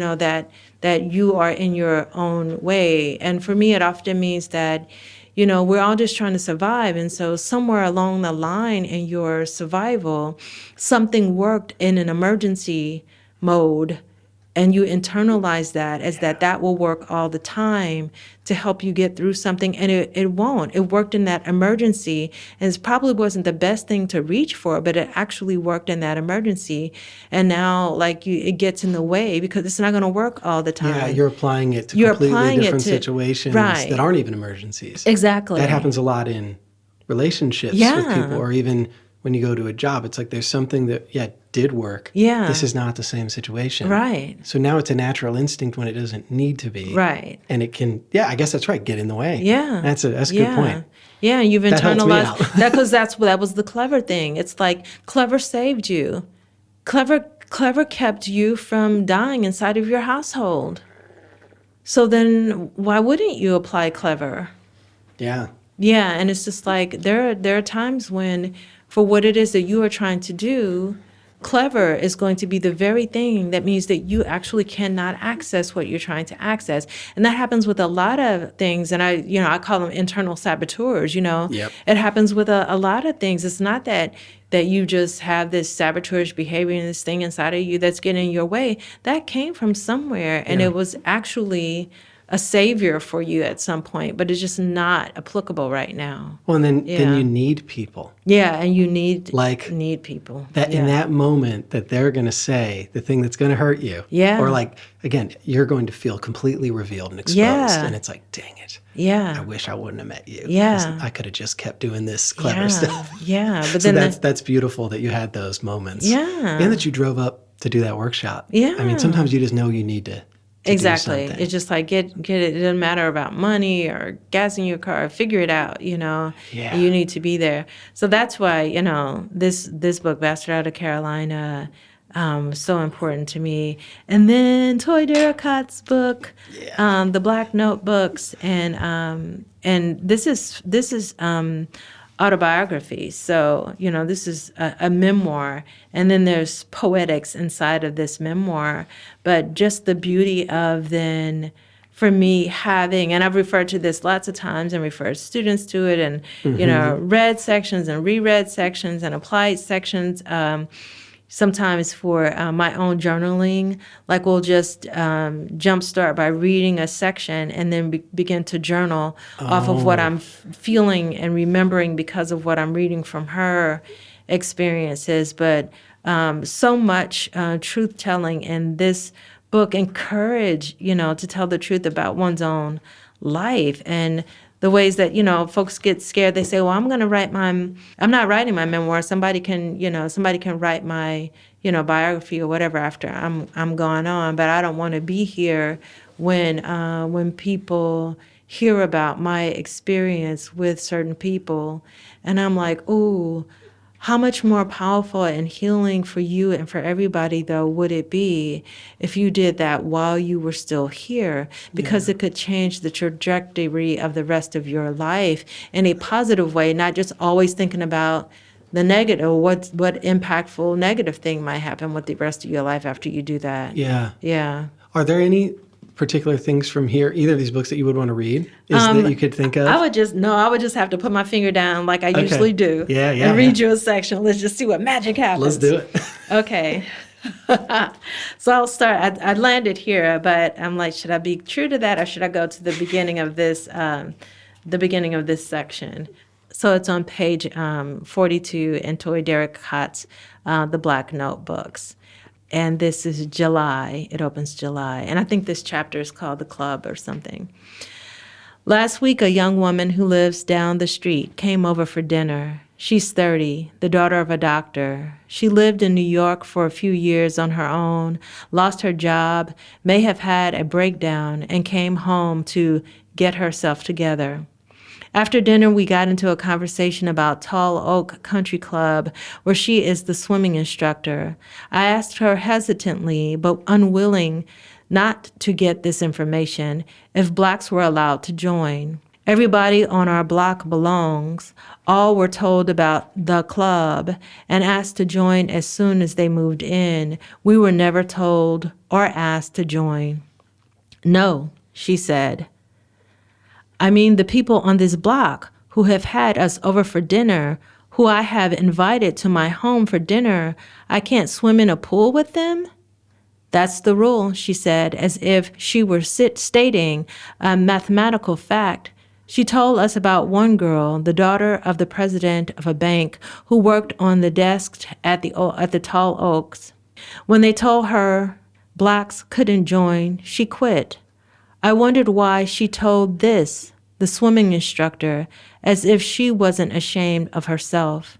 That you are in your own way. And for me, it often means that, we're all just trying to survive. And so somewhere along the line in your survival, something worked in an emergency mode, and you internalize that as that will work all the time to help you get through something, and it won't. It worked in that emergency, and it probably wasn't the best thing to reach for, but it actually worked in that emergency. And now, like, it gets in the way because it's not going to work all the time.
Yeah, you're applying it to completely different situations that aren't even emergencies.
Exactly.
That happens a lot in relationships with people, or even when you go to a job. It's like there's something that, did work.
Yeah.
This is not the same situation.
Right.
So now it's a natural instinct when it doesn't need to be.
Right.
And it can, I guess that's right, get in the way.
Yeah.
That's a good point.
Yeah, you've internalized
that
because that was the clever thing. It's like clever saved you. Clever kept you from dying inside of your household. So then why wouldn't you apply clever?
Yeah.
Yeah, and it's just like there are times when, for what it is that you are trying to do, clever is going to be the very thing that means that you actually cannot access what you're trying to access. And that happens with a lot of things. And I call them internal saboteurs,
Yep.
It happens with a lot of things. It's not that you just have this saboteurish behavior and this thing inside of you that's getting in your way. That came from somewhere, and it was actually a savior for you at some point, but it's just not applicable right now.
Well, and then you need people.
Yeah, and you need people.
That in that moment that they're going to say the thing that's going to hurt you.
Yeah.
Or like, again, you're going to feel completely revealed and exposed.
Yeah.
And it's like, dang it.
Yeah.
I wish I wouldn't have met you.
Yeah.
I could have just kept doing this clever stuff.
Yeah. But
so
then
that's beautiful that you had those moments.
Yeah.
And that you drove up to do that workshop.
Yeah.
I mean, sometimes you just know you need to
exactly.
do something.
It's just like get it. It doesn't matter about money or gas in your car. Figure it out.
Yeah.
You need to be there. So that's why this book, Bastard Out of Carolina, so important to me. And then Toy Lockart's book, The Black Notebooks, and this is autobiography. So, this is a memoir, and then there's poetics inside of this memoir, but just the beauty of then, for me, having, and I've referred to this lots of times and referred students to it, and, read sections and reread sections and applied sections, sometimes for my own journaling. Like, we'll just jumpstart by reading a section and then begin to journal off of what I'm feeling and remembering because of what I'm reading from her experiences. But so much truth-telling in this book, encourage, to tell the truth about one's own life. And the ways that, folks get scared. They say, well, I'm not writing my memoir. Somebody can write my, biography or whatever after I'm gone on. But I don't want to be here when people hear about my experience with certain people. And I'm like, ooh, how much more powerful and healing for you and for everybody, though, would it be if you did that while you were still here? Because it could change the trajectory of the rest of your life in a positive way, not just always thinking about the negative, or what impactful negative thing might happen with the rest of your life after you do that.
Yeah.
Yeah.
Are there any particular things from here, either of these books, that you would want to read? That you could think of?
I would just have to put my finger down like I usually do.
Yeah.
And read you a section. Let's just see what magic happens.
Let's do it.
Okay. So I'll start. I landed here, but I'm like, should I be true to that, or should I go to the beginning of this section? So it's on page 42 in Toy Lockart's The Black Notebooks. And this is July. It opens July. And I think this chapter is called The Club or something. Last week, a young woman who lives down the street came over for dinner. She's 30, the daughter of a doctor. She lived in New York for a few years on her own, lost her job, may have had a breakdown, and came home to get herself together. After dinner, we got into a conversation about Tall Oak Country Club, where she is the swimming instructor. I asked her hesitantly, but unwilling not to get this information, if Blacks were allowed to join. Everybody on our block belongs. All were told about the club and asked to join as soon as they moved in. We were never told or asked to join. No, she said. I mean, the people on this block who have had us over for dinner, who I have invited to my home for dinner, I can't swim in a pool with them? That's the rule, she said, as if she were stating a mathematical fact. She told us about one girl, the daughter of the president of a bank, who worked on the desk at the Tall Oaks. When they told her blacks couldn't join, she quit. I wondered why she told this, the swimming instructor, as if she wasn't ashamed of herself.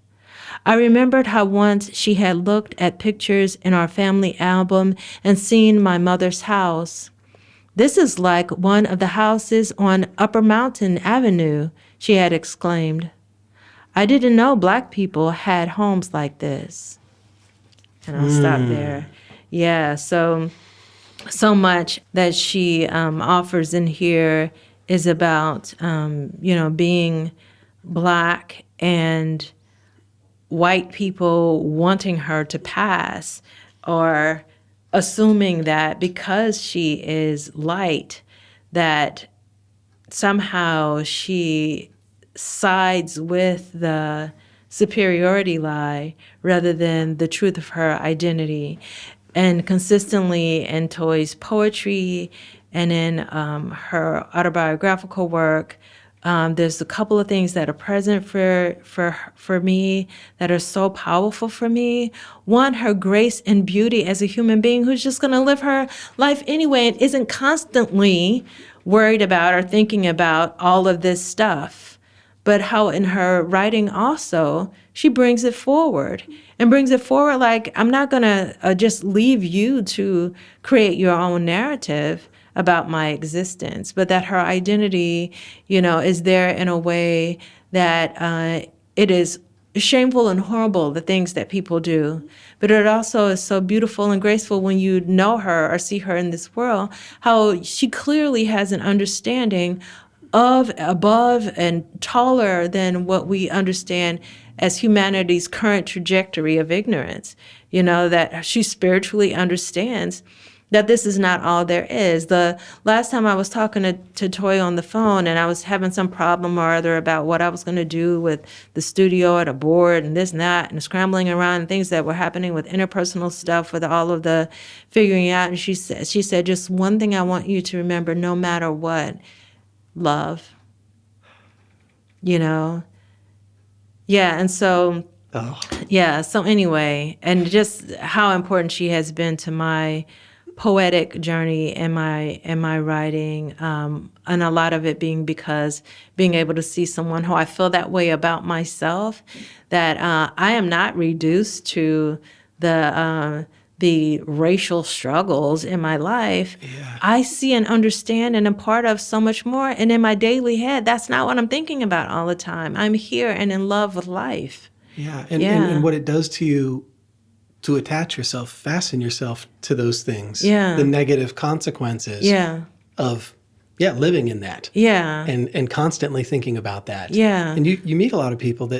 I remembered how once she had looked at pictures in our family album and seen my mother's house. This is like one of the houses on Upper Mountain Avenue, she had exclaimed. I didn't know black people had homes like this. And I'll stop there. Yeah, so much that she offers in here is about, being black and white people wanting her to pass, or assuming that because she is light, that somehow she sides with the superiority lie rather than the truth of her identity. And consistently in Toy's poetry and in her autobiographical work, there's a couple of things that are present for me that are so powerful for me. One, her grace and beauty as a human being who's just going to live her life anyway and isn't constantly worried about or thinking about all of this stuff. But how in her writing also, she brings it forward like, I'm not going to just leave you to create your own narrative about my existence, but that her identity, is there in a way that it is shameful and horrible, the things that people do. But it also is so beautiful and graceful when you know her or see her in this world, how she clearly has an understanding of above and taller than what we understand as humanity's current trajectory of ignorance, that she spiritually understands that this is not all there is. The last time I was talking to Toy on the phone and I was having some problem or other about what I was going to do with the studio and a board and this and that and scrambling around and things that were happening with interpersonal stuff with all of the figuring out. And she said, just one thing I want you to remember, no matter what, love. Yeah, and so, so anyway, and just how important she has been to my poetic journey and my writing, and a lot of it being because being able to see someone who I feel that way about myself, that I am not reduced to the racial struggles in my life.
Yeah.
I see and understand and am part of so much more. And in my daily head, that's not what I'm thinking about all the time. I'm here and in love with life.
Yeah. And what it does to you to attach yourself, fasten yourself to those things.
Yeah.
The negative consequences of living in that.
Yeah.
And constantly thinking about that.
Yeah.
And you meet a lot of people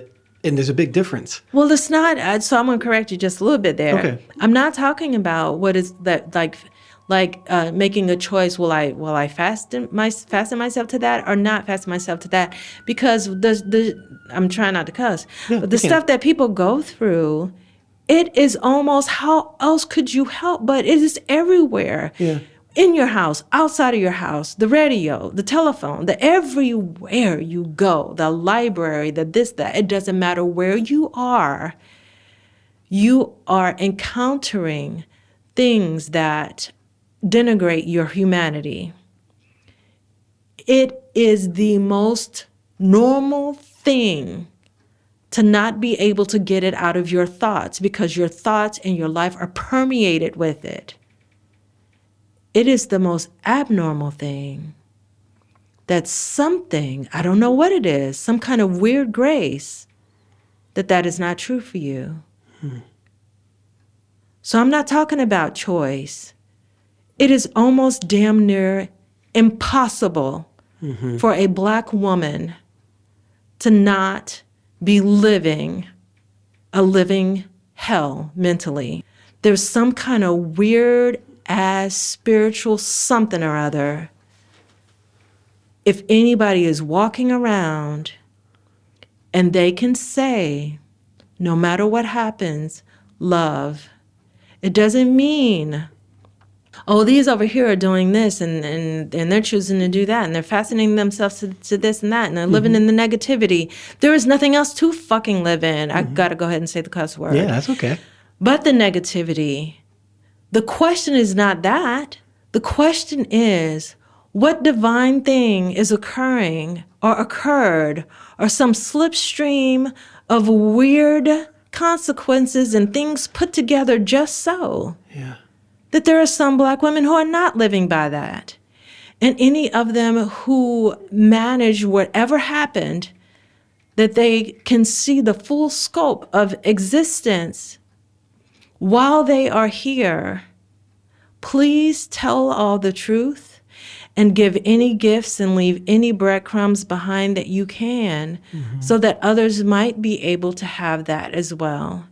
and there's a big difference.
Well, it's not, so I'm going to correct you just a little bit there.
Okay.
I'm not talking about what is that like making a choice. Will I fasten myself to that or not fasten myself to that? Because I'm trying not to cuss, but the stuff that people go through, it is almost, how else could you help? But it is everywhere.
Yeah.
In your house, outside of your house, the radio, the telephone, everywhere you go, the library, the this, that, it doesn't matter where you are encountering things that denigrate your humanity. It is the most normal thing to not be able to get it out of your thoughts because your thoughts and your life are permeated with it. It is the most abnormal thing that something, I don't know what it is, some kind of weird grace, that is not true for you. So I'm not talking about choice. It is almost damn near impossible for a Black woman to not be living a living hell mentally. There's some kind of weird ass spiritual something or other. If anybody is walking around and they can say, no matter what happens, love, it doesn't mean, oh, these over here are doing this and they're choosing to do that and they're fastening themselves to this and that and they're living in the negativity. There is nothing else to fucking live in. I gotta go ahead and say the cuss word.
Yeah, that's okay.
But the negativity. The question is not that. The question is, what divine thing is occurring or occurred or some slipstream of weird consequences and things put together just so that there are some Black women who are not living by that. And any of them who manage whatever happened, that they can see the full scope of existence while they are here. Please tell all the truth and give any gifts and leave any breadcrumbs behind that you can, so that others might be able to have that as well.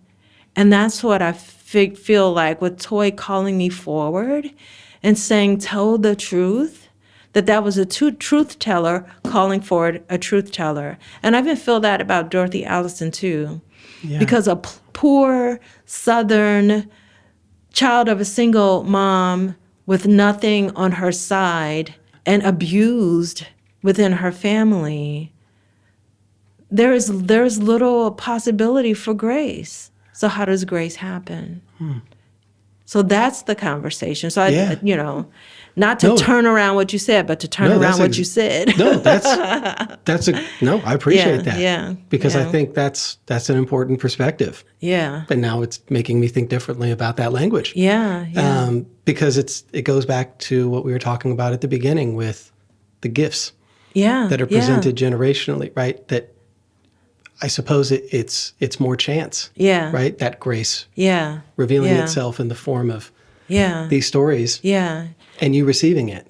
And that's what I feel like with Toy calling me forward and saying, tell the truth, that was a truth teller calling forward a truth teller. And I even feel that about Dorothy Allison too, because a poor Southern child of a single mom with nothing on her side and abused within her family, there's little possibility for grace. So how does grace happen? So that's the conversation. So not to turn around what you said, but to turn around what you said.
No, I appreciate that.
Yeah.
Because I think that's an important perspective.
Yeah.
And now it's making me think differently about that language.
Yeah.
Because it goes back to what we were talking about at the beginning with the gifts that are presented generationally, right? That I suppose it's more chance. Right? That grace. Revealing itself in the form of these stories. And you receiving it.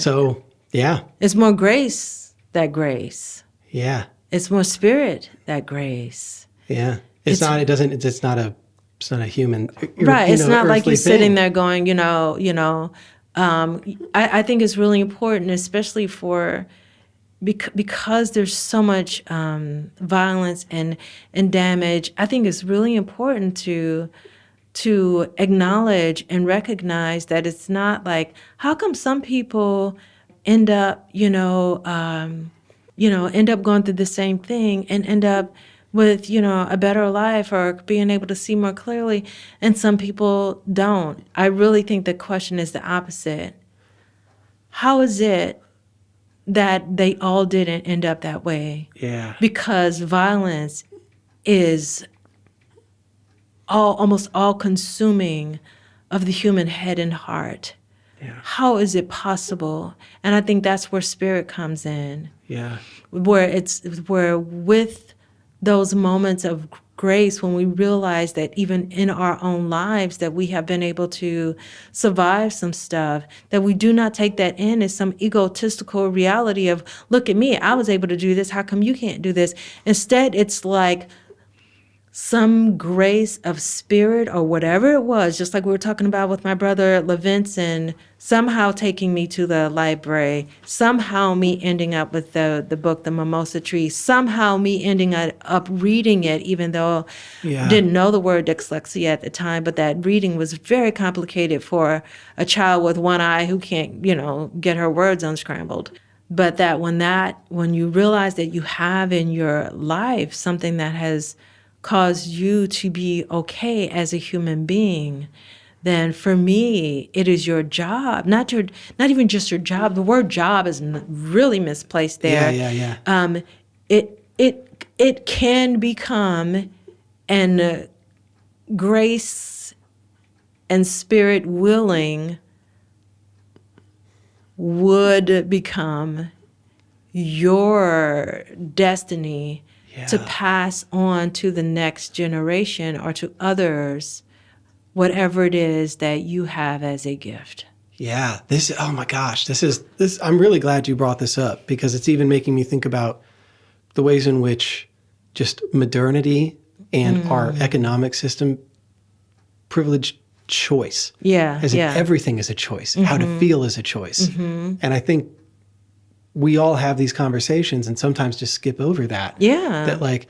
So,
it's more grace, that grace. It's more spirit, that grace.
It's not a human,
right. It's not like you're
thing.
sitting there going, I think it's really important, especially because there's so much violence and damage. I think it's really important to acknowledge and recognize that it's not like, how come some people end up, end up going through the same thing and end up with, a better life or being able to see more clearly, and some people don't. I really think the question is the opposite. How is it that they all didn't end up that way? Because violence is almost all consuming of the human head and heart. How is it possible? And I think that's where spirit comes in. Where with those moments of grace, when we realize that even in our own lives that we have been able to survive some stuff, that we do not take that in as some egotistical reality of, look at me, I was able to do this, how come you can't do this? Instead, it's like some grace of spirit or whatever it was, just like we were talking about with my brother LaVinson, somehow taking me to the library, somehow me ending up with the book, The Mimosa Tree, somehow me ending up reading it, even though I didn't know the word dyslexia at the time, but that reading was very complicated for a child with one eye who can't, get her words unscrambled. But when you realize that you have in your life something that has caused you to be okay as a human being, then for me, it is your job, not even just your job. The word job is really misplaced there. It can become, and grace and spirit willing would become your destiny to pass on to the next generation or to others, whatever it is that you have as a gift.
Yeah, oh my gosh, this. I'm really glad you brought this up because it's even making me think about the ways in which just modernity and our economic system privilege choice.
Yeah,
As if
yeah.
everything is a choice, how to feel is a choice. And I think we all have these conversations and sometimes just skip over that.
Yeah.
That like,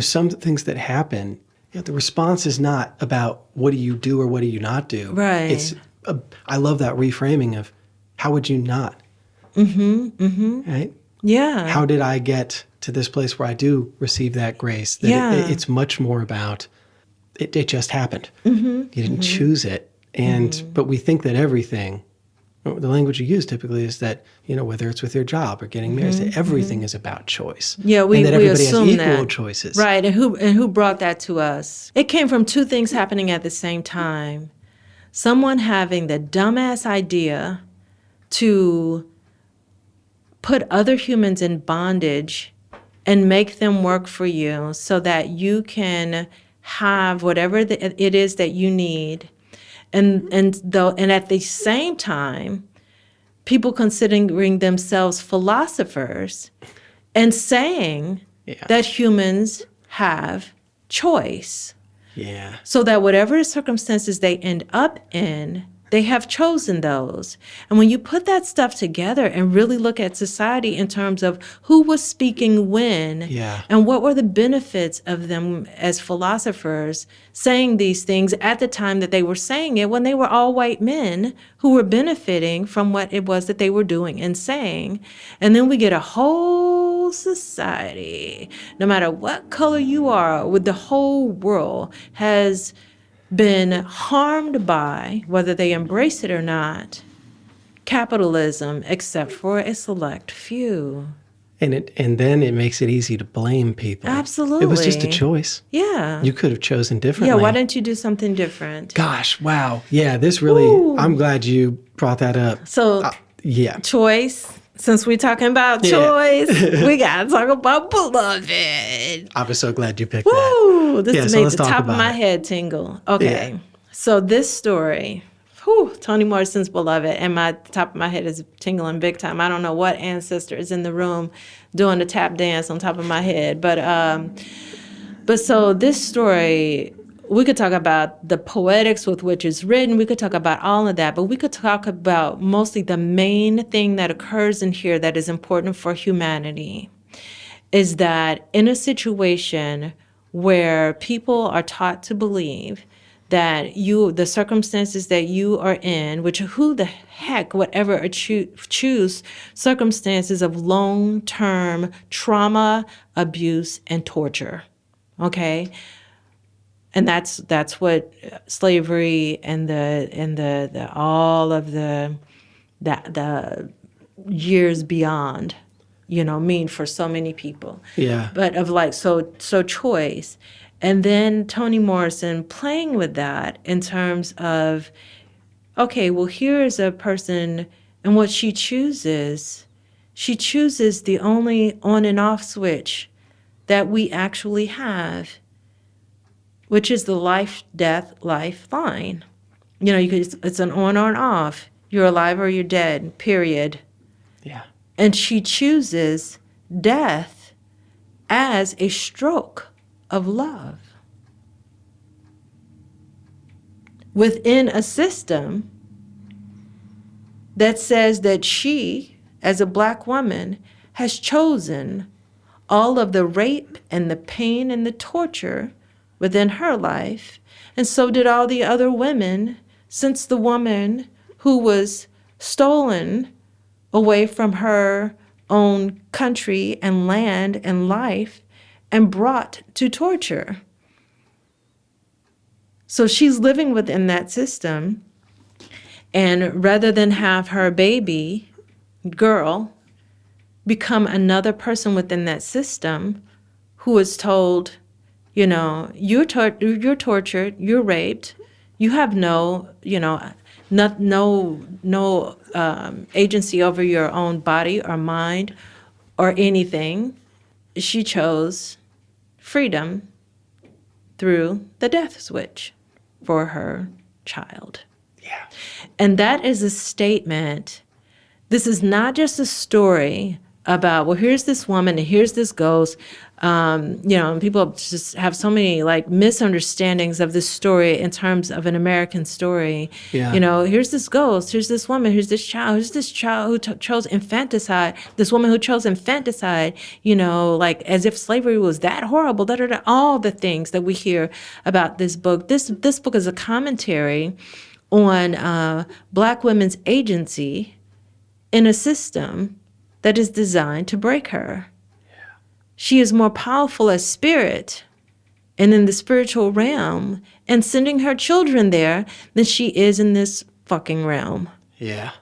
some things that happen, the response is not about what do you do or what do you not do.
Right.
I love that reframing of how would you not? Right?
Yeah.
How did I get to this place where I do receive that grace? That
Yeah.
It's much more about it just happened. You didn't choose it. But we think that everything, the language you use typically is that, whether it's with your job or getting married, that everything is about choice.
Yeah,
and that everybody has
assume
equal
that.
choices.
Right, and who brought that to us? It came from two things happening at the same time. Someone having the dumbass idea to put other humans in bondage and make them work for you so that you can have whatever it is that you need. And at the same time, people considering themselves philosophers and saying that humans have choice.
Yeah.
So that whatever circumstances they end up in, they have chosen those. And when you put that stuff together and really look at society in terms of who was speaking when and what were the benefits of them as philosophers saying these things at the time that they were saying it, when they were all white men who were benefiting from what it was that they were doing and saying. And then we get a whole society, no matter what color you are, with the whole world has been harmed by, whether they embrace it or not, capitalism, except for a select few.
And then it makes it easy to blame people.
Absolutely.
It was just a choice.
Yeah.
You could have chosen differently.
Yeah, why didn't you do something different?
Gosh, wow. Yeah, this really, I'm glad you brought that up.
So, choice. Since we're talking about choice, we got to talk about Beloved.
I was so glad you picked
Woo!
that.
This made the top of my head tingle. Okay. Yeah. So this story, Toni Morrison's Beloved, and my top of my head is tingling big time. I don't know what ancestor is in the room doing the tap dance on top of my head. But so this story, we could talk about the poetics with which it's written. We could talk about all of that, but we could talk about mostly the main thing that occurs in here that is important for humanity is that in a situation where people are taught to believe that the circumstances that you are in, which who the heck would ever choose circumstances of long-term trauma, abuse, and torture, okay? And that's what slavery and the all of the years beyond, mean for so many people.
Yeah.
But of so choice. And then Toni Morrison playing with that in terms of, okay, well, here is a person, and what she chooses the only on and off switch that we actually have, which is the life-death lifeline. It's an on or an off. You're alive or you're dead, period.
Yeah.
And she chooses death as a stroke of love. Within a system that says that she, as a Black woman, has chosen all of the rape and the pain and the torture within her life, and so did all the other women, since the woman who was stolen away from her own country and land and life and brought to torture. So she's living within that system, and rather than have her baby girl become another person within that system who is told, you're tortured, you're raped, you have no agency over your own body or mind or anything. She chose freedom through the death switch for her child.
Yeah.
And that is a statement. This is not just a story about, well, here's this woman and here's this ghost. And people just have so many like misunderstandings of this story in terms of an American story.
Yeah.
Here's this ghost, here's this woman, here's this child who chose infanticide, this woman who chose infanticide, like as if slavery was that horrible, all the things that we hear about this book. This book is a commentary on Black women's agency in a system that is designed to break her. Yeah. She is more powerful as spirit and in the spiritual realm and sending her children there than she is in this fucking realm.
Yeah.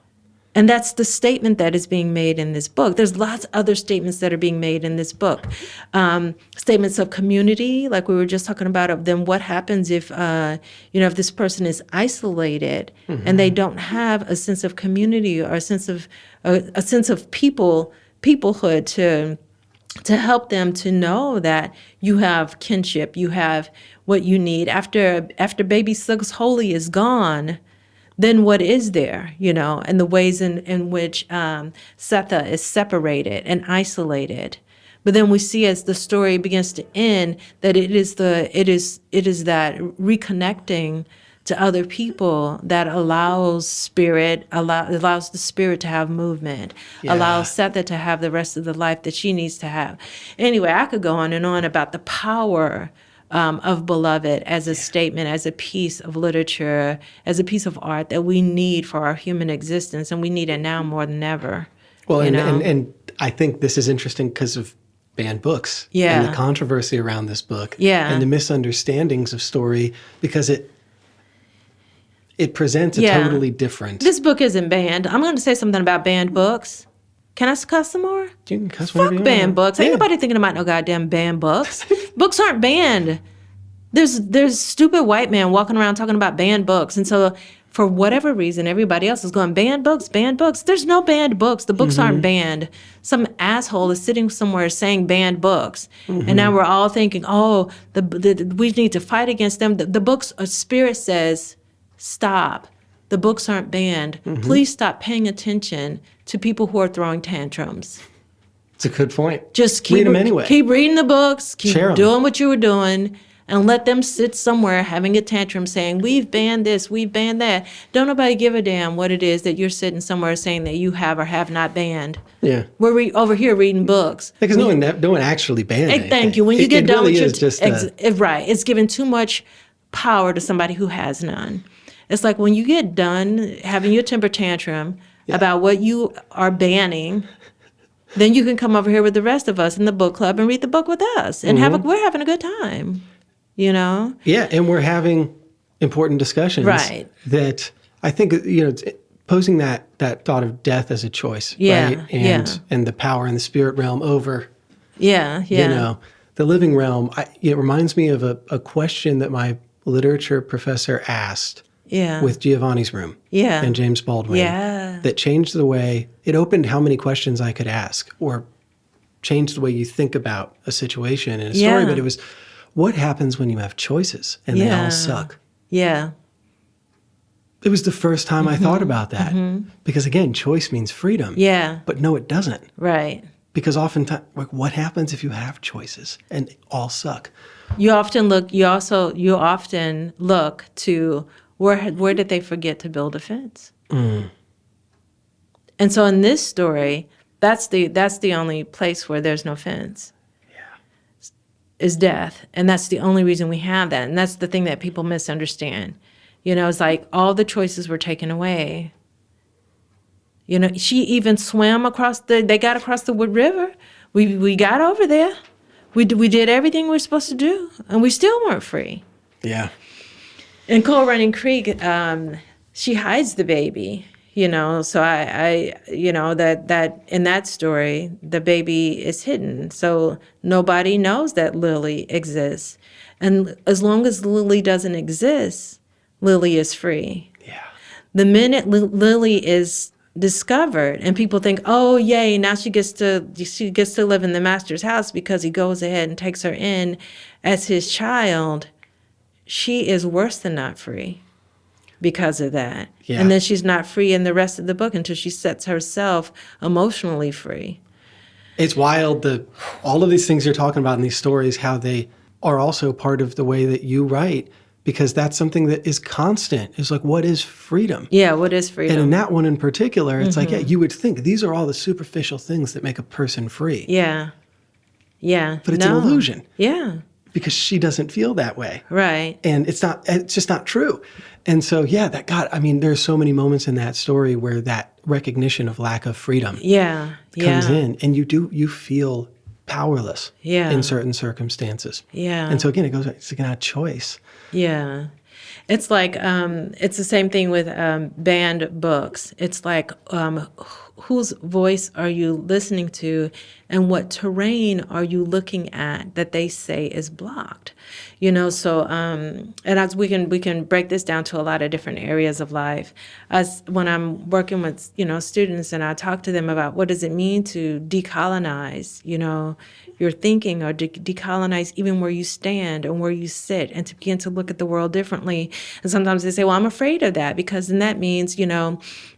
And that's the statement that is being made in this book. There's lots of other statements that are being made in this book. Statements of community, like we were just talking about, of then what happens if, if this person is isolated and they don't have a sense of community or a sense of peoplehood to help them to know that you have kinship, you have what you need. After baby Suggs Holy is gone, then what is there, and the ways in which Setha is separated and isolated. But then we see as the story begins to end that it is that reconnecting to other people that allows the spirit to have movement, allows Setha to have the rest of the life that she needs to have. Anyway, I could go on and on about the power of Beloved as a statement, as a piece of literature, as a piece of art that we need for our human existence, and we need it now more than ever.
Well, and I think this is interesting because of banned books and the controversy around this book and the misunderstandings of story, because it presents a totally different...
This book isn't banned. I'm going to say something about banned books. Can I cuss some more?
You can cuss whatever you want.
Fuck banned books. Ain't nobody thinking about no goddamn banned books. Books aren't banned. There's stupid white man walking around talking about banned books. And so for whatever reason, everybody else is going, banned books, banned books. There's no banned books. The books aren't banned. Some asshole is sitting somewhere saying banned books. And now we're all thinking, we need to fight against them. The books, Spirit says, stop. The books aren't banned. Please stop paying attention to people who are throwing tantrums.
It's a good point.
Just
read them anyway.
Keep reading the books. Keep
Share 'em.
doing what you were doing. And let them sit somewhere having a tantrum saying, we've banned this, we've banned that. Don't nobody give a damn what it is that you're sitting somewhere saying that you have or have not banned.
Yeah.
We're over here reading books.
Because no one actually banned anything.
Thank you. When you get done
really
with
your...
right. It's giving too much power to somebody who has none. It's like when you get done having your temper tantrum about what you are banning, then you can come over here with the rest of us in the book club and read the book with us. And we're having a good time, Yeah,
and we're having important discussions.
Right.
That I think, it's posing that thought of death as a choice, right? And the power in the spirit realm over, the living realm. It reminds me of a question that my literature professor asked with Giovanni's Room and James Baldwin that changed the way, it opened how many questions I could ask or changed the way you think about a situation in a story. But it was, what happens when you have choices and they all suck? Yeah. It was the first time I thought about that because, again, choice means freedom. Yeah. But no, it doesn't. Right. Because oftentimes, what happens if you have choices and they all suck? You often look to where did they forget to build a fence? And so in this story, that's the only place where there's no fence. Is death. And that's the only reason we have that. And that's the thing that people misunderstand. It's like all the choices were taken away. She even swam they got across the Wood River. We got over there. We did everything we were supposed to do, and we still weren't free. Yeah. In Cold Running Creek, she hides the baby, so I that in that story, the baby is hidden. So nobody knows that Lily exists. And as long as Lily doesn't exist, Lily is free. Yeah. The minute Lily is discovered and people think, oh, yay, now she gets to live in the master's house because he goes ahead and takes her in as his child, she is worse than not free.
because of that.
Yeah.
And then she's not free in the rest of the book until she sets herself emotionally free.
It's wild that all of these things you're talking about in these stories, how they are also part of the way that you write, because that's something that is constant. It's like, what is freedom?
Yeah, what is freedom?
And in that one in particular, it's like, yeah, you would think these are all the superficial things that make a person free.
Yeah. Yeah.
But it's an illusion.
Yeah.
Because she doesn't feel that way.
Right.
And it's just not true. And so, yeah, there's so many moments in that story where that recognition of lack of freedom comes in, and you feel powerless in certain circumstances.
Yeah.
And so again, it's again a choice.
Yeah. It's like, it's the same thing with banned books. It's like, whose voice are you listening to, and what terrain are you looking at that they say is blocked? So, and as we can break this down to a lot of different areas of life. As when I'm working with, students, and I talk to them about what does it mean to decolonize, your thinking, or decolonize even where you stand and where you sit, and to begin to look at the world differently. And sometimes they say, well, I'm afraid of that, because then that means,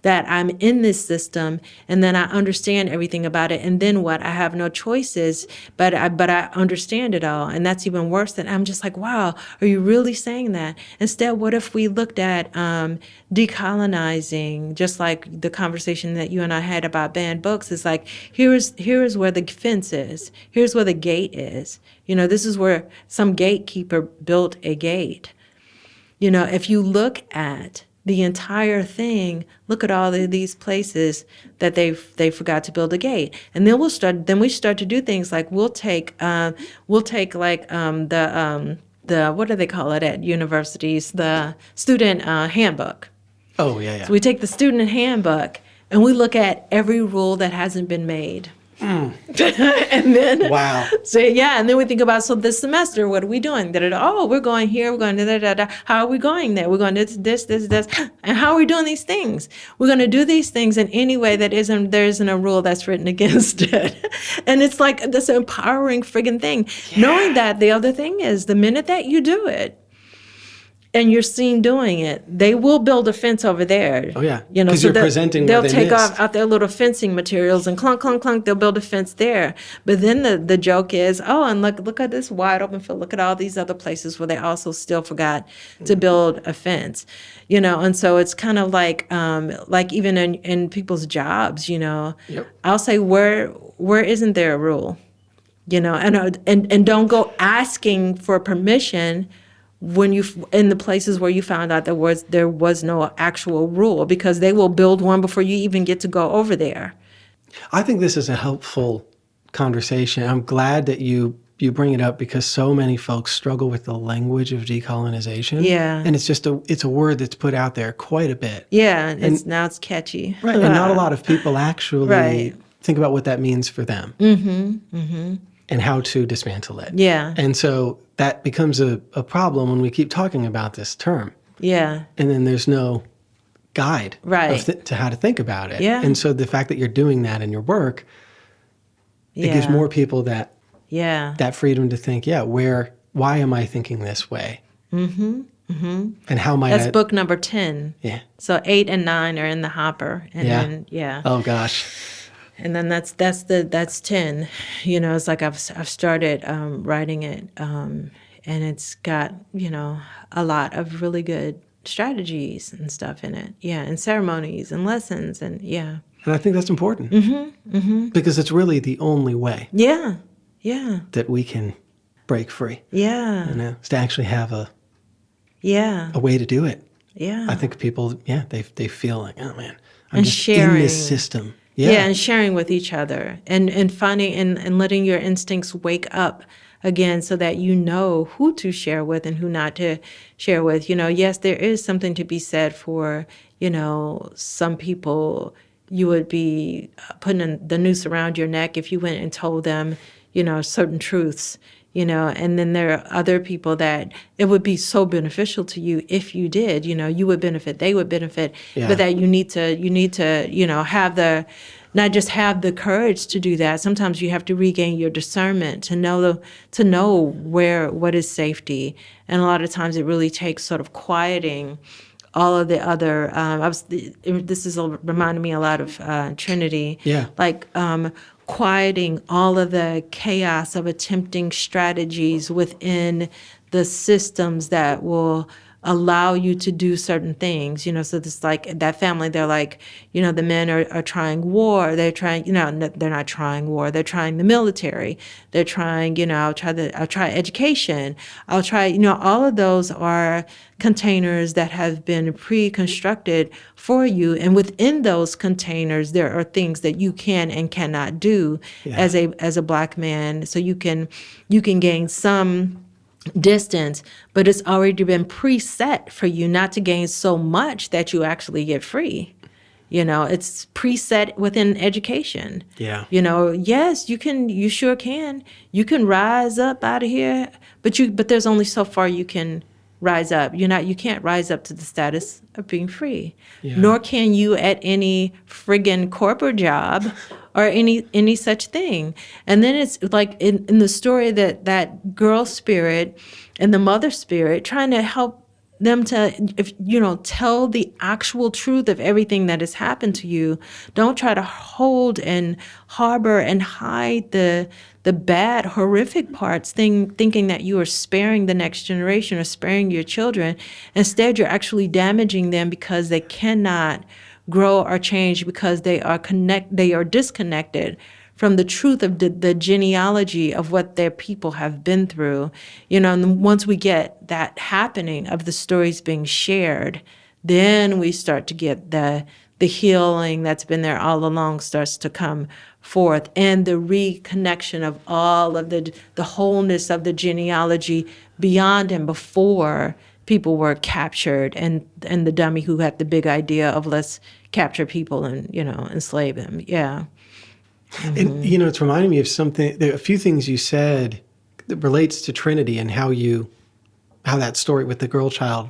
that I'm in this system, and then I understand everything about it. And then what? I have no choices, but I understand it all. And that's even worse than, I'm just like, wow, are you really saying that? Instead, what if we looked at decolonizing, just like the conversation that you and I had about banned books? Is like, here's where the fence is. Here's where the gate is. This is where some gatekeeper built a gate. If you look at the entire thing, look at all of these places that they forgot to build a gate. And then we start to do things like we'll take the what do they call it at universities? The student handbook.
Oh, yeah.
So we take the student handbook and we look at every rule that hasn't been made. And then,
wow.
So and then we think about, so this semester, what are we doing? Oh, we're going here, we're going da. How are we going there? We're going to this, and how are we doing these things? We're going to do these things in any way that there isn't a rule that's written against it. And it's like this empowering friggin' thing, knowing that the other thing is, the minute that you do it, and you're seen doing it, they will build a fence over there.
Oh, yeah. Because you're presenting where
they'll take out their little fencing materials and clunk, clunk, clunk, they'll build a fence there. But then the joke is, oh, and look at this wide open field. Look at all these other places where they also still forgot to build a fence. And so it's kind of like even in people's jobs,
Yep.
I'll say, where isn't there a rule? And don't go asking for permission when you in the places where you found out there was no actual rule, because they will build one before you even get to go over there.
I think this is a helpful conversation. I'm glad that you bring it up, because so many folks struggle with the language of decolonization.
Yeah.
And it's a word that's put out there quite a bit.
Yeah, now it's catchy.
Right. And not a lot of people actually think about what that means for them. And how to dismantle it.
Yeah.
And so that becomes a problem when we keep talking about this term.
Yeah.
And then there's no guide to how to think about it.
Yeah.
And so the fact that you're doing that in your work, it gives more people that freedom to think, why am I thinking this way? And how might
That's book number 10.
Yeah.
So 8 and 9 are in the hopper. And then,
Oh, gosh.
And then that's 10. It's like I've started writing it, and it's got a lot of really good strategies and stuff in it. Yeah, and ceremonies and lessons and
And I think that's important. Because it's really the only way.
Yeah.
That we can break free.
Yeah.
Is to actually have a way to do it.
Yeah.
I think people, they feel like, oh man, I'm
and
just
sharing.
in this system.
Yeah, and sharing with each other and finding and letting your instincts wake up again, so that you know who to share with and who not to share with. Yes, there is something to be said for, some people you would be putting the noose around your neck if you went and told them, certain truths. And then there are other people that it would be so beneficial to you if you did, you would benefit, they would benefit, but that you need to, have not just have the courage to do that. Sometimes you have to regain your discernment to know what is safety. And a lot of times it really takes sort of quieting all of the other, this is reminding me a lot of Trinity.
Yeah.
Like quieting all of the chaos of attempting strategies within the systems that will allow you to do certain things, so this like that family, they're like, the men are trying war, they're trying, they're not trying war, they're trying the military, they're trying, I'll try education, I'll try, all of those are containers that have been pre-constructed for you, and within those containers there are things that you can and cannot do as a Black man, so you can gain some distance, but it's already been preset for you not to gain so much that you actually get free. It's preset within education.
Yeah.
Yes, you sure can. You can rise up out of here, but there's only so far you can rise up. You can't rise up to the status of being free.
Yeah.
Nor can you at any friggin' corporate job or any such thing. And then it's like in the story that girl spirit and the mother spirit trying to help them to, tell the actual truth of everything that has happened to you. Don't try to hold and harbor and hide the bad, horrific parts, thinking that you are sparing the next generation or sparing your children. Instead, you're actually damaging them because they cannot grow or change because they are disconnected from the truth of the genealogy of what their people have been through. And once we get that happening of the stories being shared, then we start to get the healing that's been there all along starts to come forth, and the reconnection of all of the wholeness of the genealogy beyond and before people were captured, and the dummy who had the big idea of let's capture people and enslave them. Yeah.
And it's reminding me of something. There are a few things you said that relates to Trinity and how that story with the girl child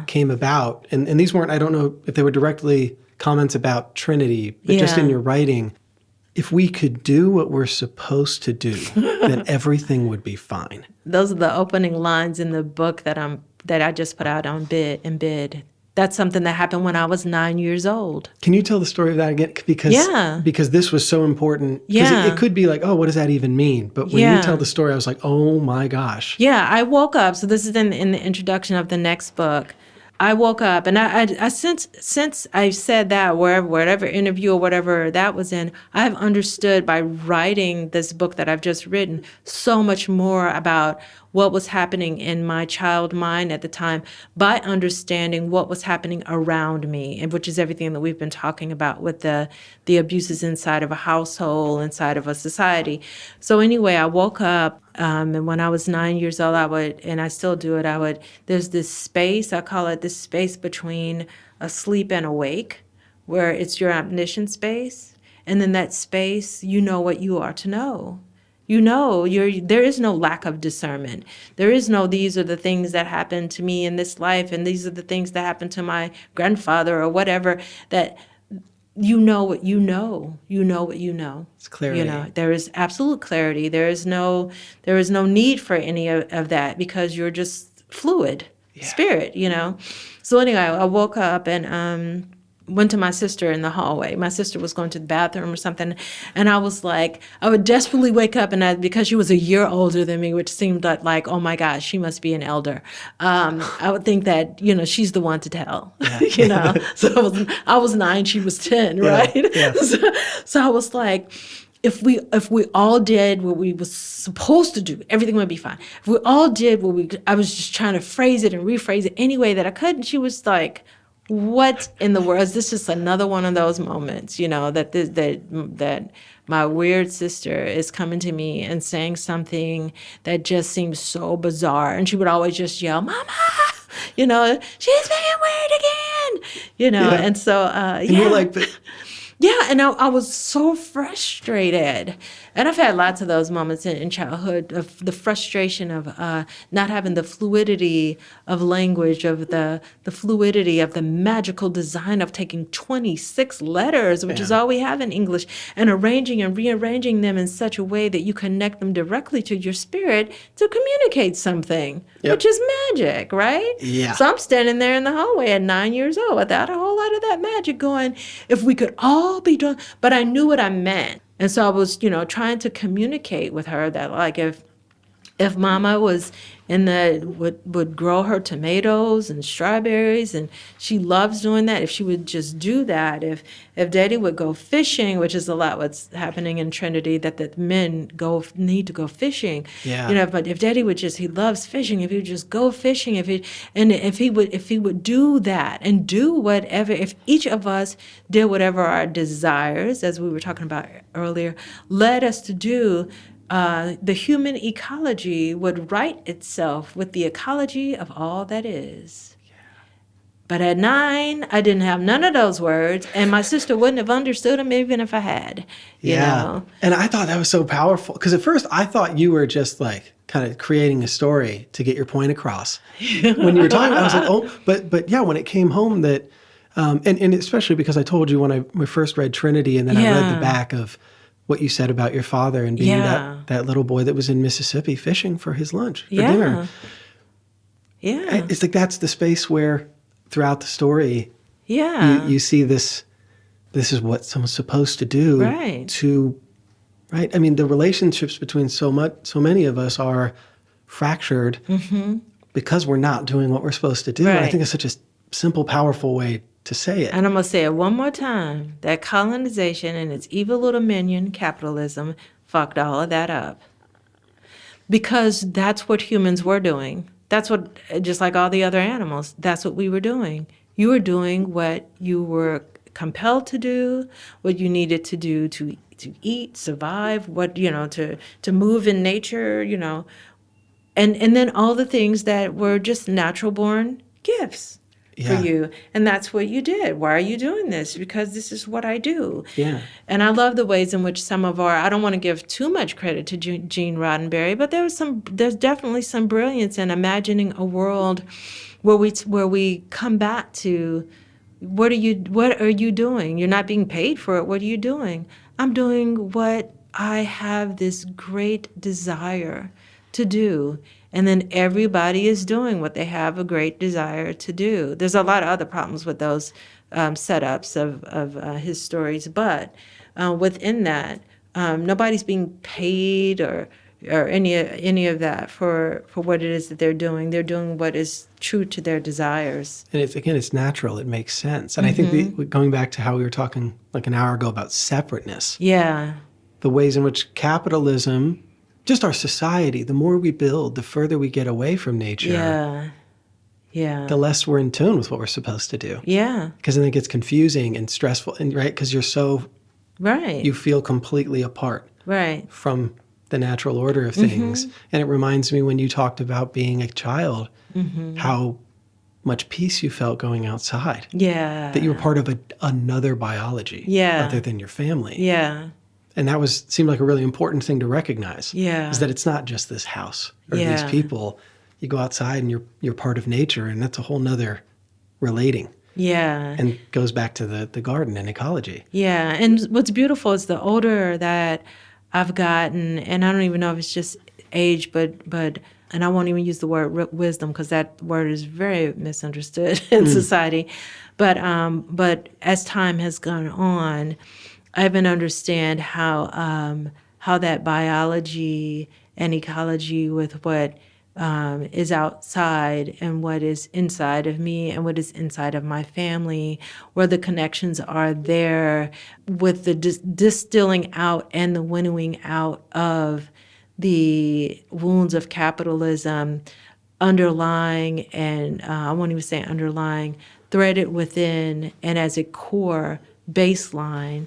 came about. And these weren't, I don't know if they were directly comments about Trinity, but just in your writing. If we could do what we're supposed to do, then everything would be fine.
Those are the opening lines in the book that I just put out on Bid. That's something that happened when I was 9 years old.
Can you tell the story of that again? Because this was so important. Because it could be like, oh, what does that even mean? But when you tell the story, I was like, oh my gosh.
Yeah, I woke up. So this is in the introduction of the next book. I woke up, and I since I said that whatever interview or whatever that was in, I've understood by writing this book that I've just written so much more about what was happening in my child mind at the time by understanding what was happening around me, and which is everything that we've been talking about with the abuses inside of a household, inside of a society. So anyway, I woke up, and when I was 9 years old, and I still do it, there's this space, I call it this space between asleep and awake, where it's your omniscient space. And then that space, you know what you are to know. There is no lack of discernment. There is no, these are the things that happened to me in this life, and these are the things that happened to my grandfather or whatever, that you know what you know. You know what you know.
It's clarity.
There is absolute clarity. There is no need for any of that, because you're just fluid spirit, So anyway, I woke up and went to my sister in the hallway. My sister was going to the bathroom or something. And I was like, I would desperately wake up, and because she was a year older than me, which seemed like, oh my gosh, she must be an elder. I would think that, she's the one to tell, So I was 9, she was 10, right? Yeah. So I was like, if we all did what we was supposed to do, everything would be fine. If we all did I was just trying to phrase it and rephrase it any way that I could. And she was like, what in the world? Is this just another one of those moments, that my weird sister is coming to me and saying something that just seems so bizarre. And she would always just yell, "Mama!" She's being weird again, And so,
And you're like, but
Yeah, and I was so frustrated. And I've had lots of those moments in childhood of the frustration of not having the fluidity of language, of the fluidity of the magical design of taking 26 letters, which is
Yeah.
all we have in English, and arranging and rearranging them in such a way that you connect them directly to your spirit to communicate something,
Yep.
which is magic, right?
Yeah.
So I'm standing there in the hallway at 9 years old without a whole lot of that magic going, if we could all be doing, but I knew what I meant. And so I was, trying to communicate with her that like if mama was would grow her tomatoes and strawberries and she loves doing that, if she would just do that, if daddy would go fishing, which is a lot what's happening in Trinity, that the men need to go fishing.
Yeah.
But if daddy would he loves fishing, if he would just go fishing, if he would do that and do whatever, if each of us did whatever our desires, as we were talking about earlier, led us to do, the human ecology would right itself with the ecology of all that is. But at 9, I didn't have none of those words, and my sister wouldn't have understood them even if I had. You know?
And I thought that was so powerful because at first I thought you were just like kind of creating a story to get your point across. When you were talking, I was like, oh, but yeah, when it came home that, and especially because I told you when we first read Trinity, and then I read the back of what you said about your father and being that little boy that was in Mississippi fishing for his lunch for dinner.
Yeah.
It's like that's the space where throughout the story, you see this is what someone's supposed to do. Right. I mean, the relationships between so many of us are fractured because we're not doing what we're supposed to do.
Right.
And I think it's such a simple, powerful way to say it.
And I'm going to say it one more time, that colonization and its evil little minion, capitalism, fucked all of that up. Because that's what humans were doing. That's what, just like all the other animals, that's what we were doing. You were doing what you were compelled to do, what you needed to do to eat, survive, to move in nature, and then all the things that were just natural born gifts. For you. And that's what you did. Why are you doing this? Because this is what I do.
Yeah.
And I love the ways in which some of I don't want to give too much credit to Gene Roddenberry, but there's definitely some brilliance in imagining a world where we come back to what are you doing? You're not being paid for it. What are you doing? I'm doing what I have this great desire to do. And then everybody is doing what they have a great desire to do. There's a lot of other problems with those setups of his stories, but within that, nobody's being paid or any of that for what it is that they're doing. They're doing what is true to their desires. And
it's natural. It makes sense. And I think going back to how we were talking like an hour ago about separateness.
Yeah.
The ways in which capitalism, just our society, the more we build, the further we get away from nature.
Yeah.
The less we're in tune with what we're supposed to do.
Yeah.
Because then it gets confusing and stressful, and right? Because you're so you feel completely apart from the natural order of things. And it reminds me when you talked about being a child, how much peace you felt going outside.
Yeah.
That you were part of another biology other than your family.
Yeah.
And that seemed like a really important thing to recognize.
Yeah.
Is that it's not just this house or these people. You go outside and you're part of nature, and that's a whole nother relating.
Yeah.
And goes back to the garden and ecology.
Yeah. And what's beautiful is the older that I've gotten, and I don't even know if it's just age, but and I won't even use the word wisdom because that word is very misunderstood in society. But as time has gone on, I even understand how that biology and ecology with what is outside and what is inside of me and what is inside of my family, where the connections are there with the distilling out and the winnowing out of the wounds of capitalism, underlying and I won't even say underlying, threaded within and as a core baseline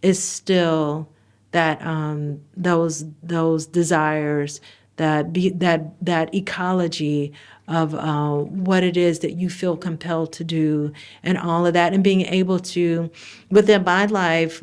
is still that those desires that ecology of what it is that you feel compelled to do and all of that, and being able to, within my life,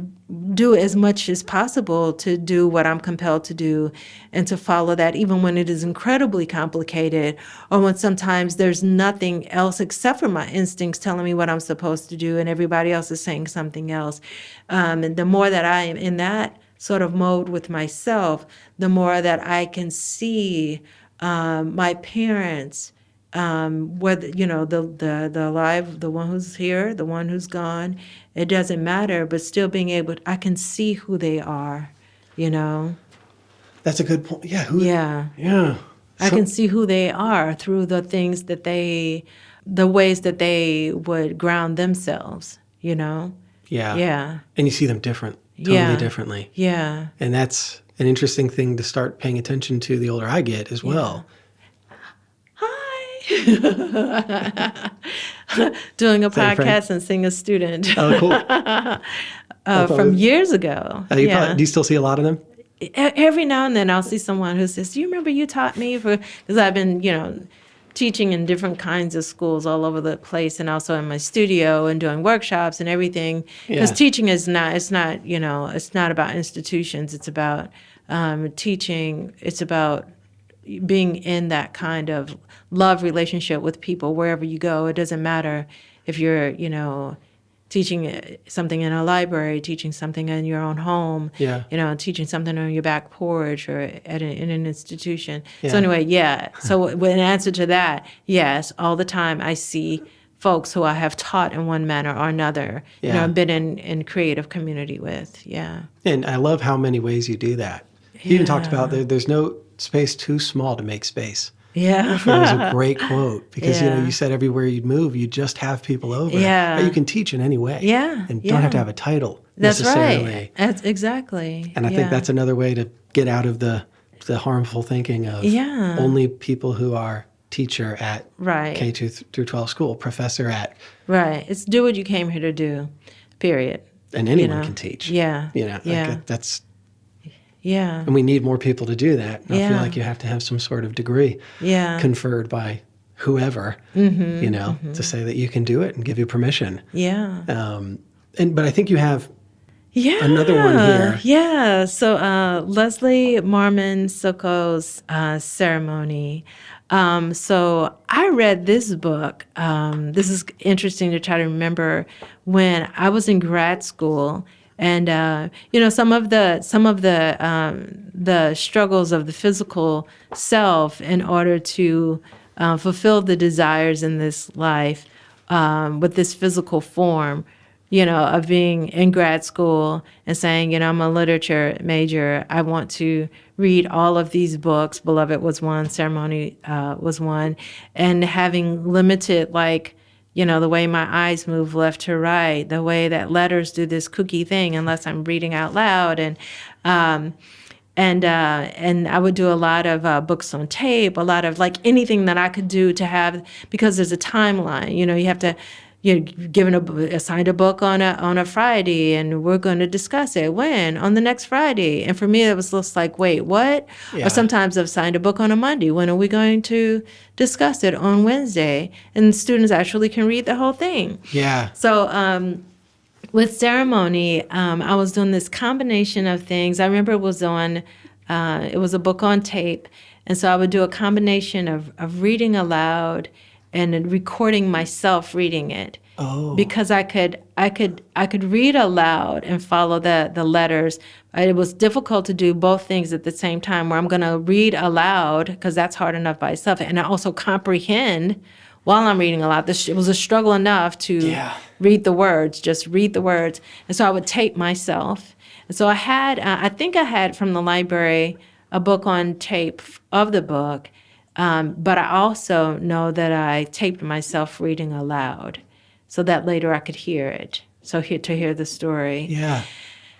do as much as possible to do what I'm compelled to do and to follow that, even when it is incredibly complicated or when sometimes there's nothing else except for my instincts telling me what I'm supposed to do and everybody else is saying something else. And the more that I am in that sort of mode with myself, the more that I can see my parents, whether, the alive, the one who's here, the one who's gone, it doesn't matter, but still being able, I can see who they are,
That's a good point. Yeah.
Yeah.
Yeah.
I can see who they are through the things that the ways that they would ground themselves,
Yeah.
Yeah.
And you see them totally differently.
Yeah.
And that's an interesting thing to start paying attention to the older I get as well.
Hi. Doing a podcast and seeing a student.
Oh, cool.
From years ago.
Do you still see a lot of them?
Every now and then I'll see someone who says, "Do you remember you taught me?" Because I've been, teaching in different kinds of schools all over the place, and also in my studio and doing workshops and everything. Because teaching it's not about institutions. It's about teaching. It's about being in that kind of love relationship with people wherever you go. It doesn't matter if you're, teaching something in a library, teaching something in your own home, teaching something on your back porch or in an institution. Yeah. So anyway, So in answer to that, yes, all the time I see folks who I have taught in one manner or another, been in creative community with. Yeah.
And I love how many ways you do that. You even talked about there's no space too small to make space.
Yeah.
It was a great quote because, you said everywhere you'd move, you just have people over.
Yeah.
But you can teach in any way.
Yeah.
And don't have to have a title
That's
necessarily.
Right. That's exactly.
And I think that's another way to get out of the harmful thinking of only people who are teacher at K2 through 12 school, professor at.
Right. It's do what you came here to do, period.
And anyone can teach.
Yeah.
That's...
Yeah.
And we need more people to do that. And I feel like you have to have some sort of degree conferred by whoever, to say that you can do it and give you permission.
Yeah.
But I think you have another one here.
Yeah. So Leslie Marmon Soko's Ceremony. So I read this book. This is interesting to try to remember when I was in grad school. And some of the struggles of the physical self in order to fulfill the desires in this life with this physical form, of being in grad school and saying, I'm a literature major. I want to read all of these books. Beloved was one, Ceremony was one, and having limited the way my eyes move left to right, the way that letters do this cookie thing, unless I'm reading out loud, and I would do a lot of books on tape, a lot of anything that I could do to have, because there's a timeline. You have to. You're assigned a book on a Friday, and we're going to discuss it. When? On the next Friday. And for me, it was just like, wait, what? Yeah. Or sometimes I've assigned a book on a Monday. When are we going to discuss it? On Wednesday. And students actually can read the whole thing.
Yeah.
So with Ceremony, I was doing this combination of things. I remember it was a book on tape. And so I would do a combination of reading aloud and recording myself reading it.
Oh.
Because I could read aloud and follow the letters. It was difficult to do both things at the same time, where I'm going to read aloud, because that's hard enough by itself, and I also comprehend while I'm reading aloud. It was a struggle enough to read the words, just read the words. And so I would tape myself. And so I think I had from the library a book on tape of the book. But I also know that I taped myself reading aloud so that later I could hear it. So to hear the story.
Yeah.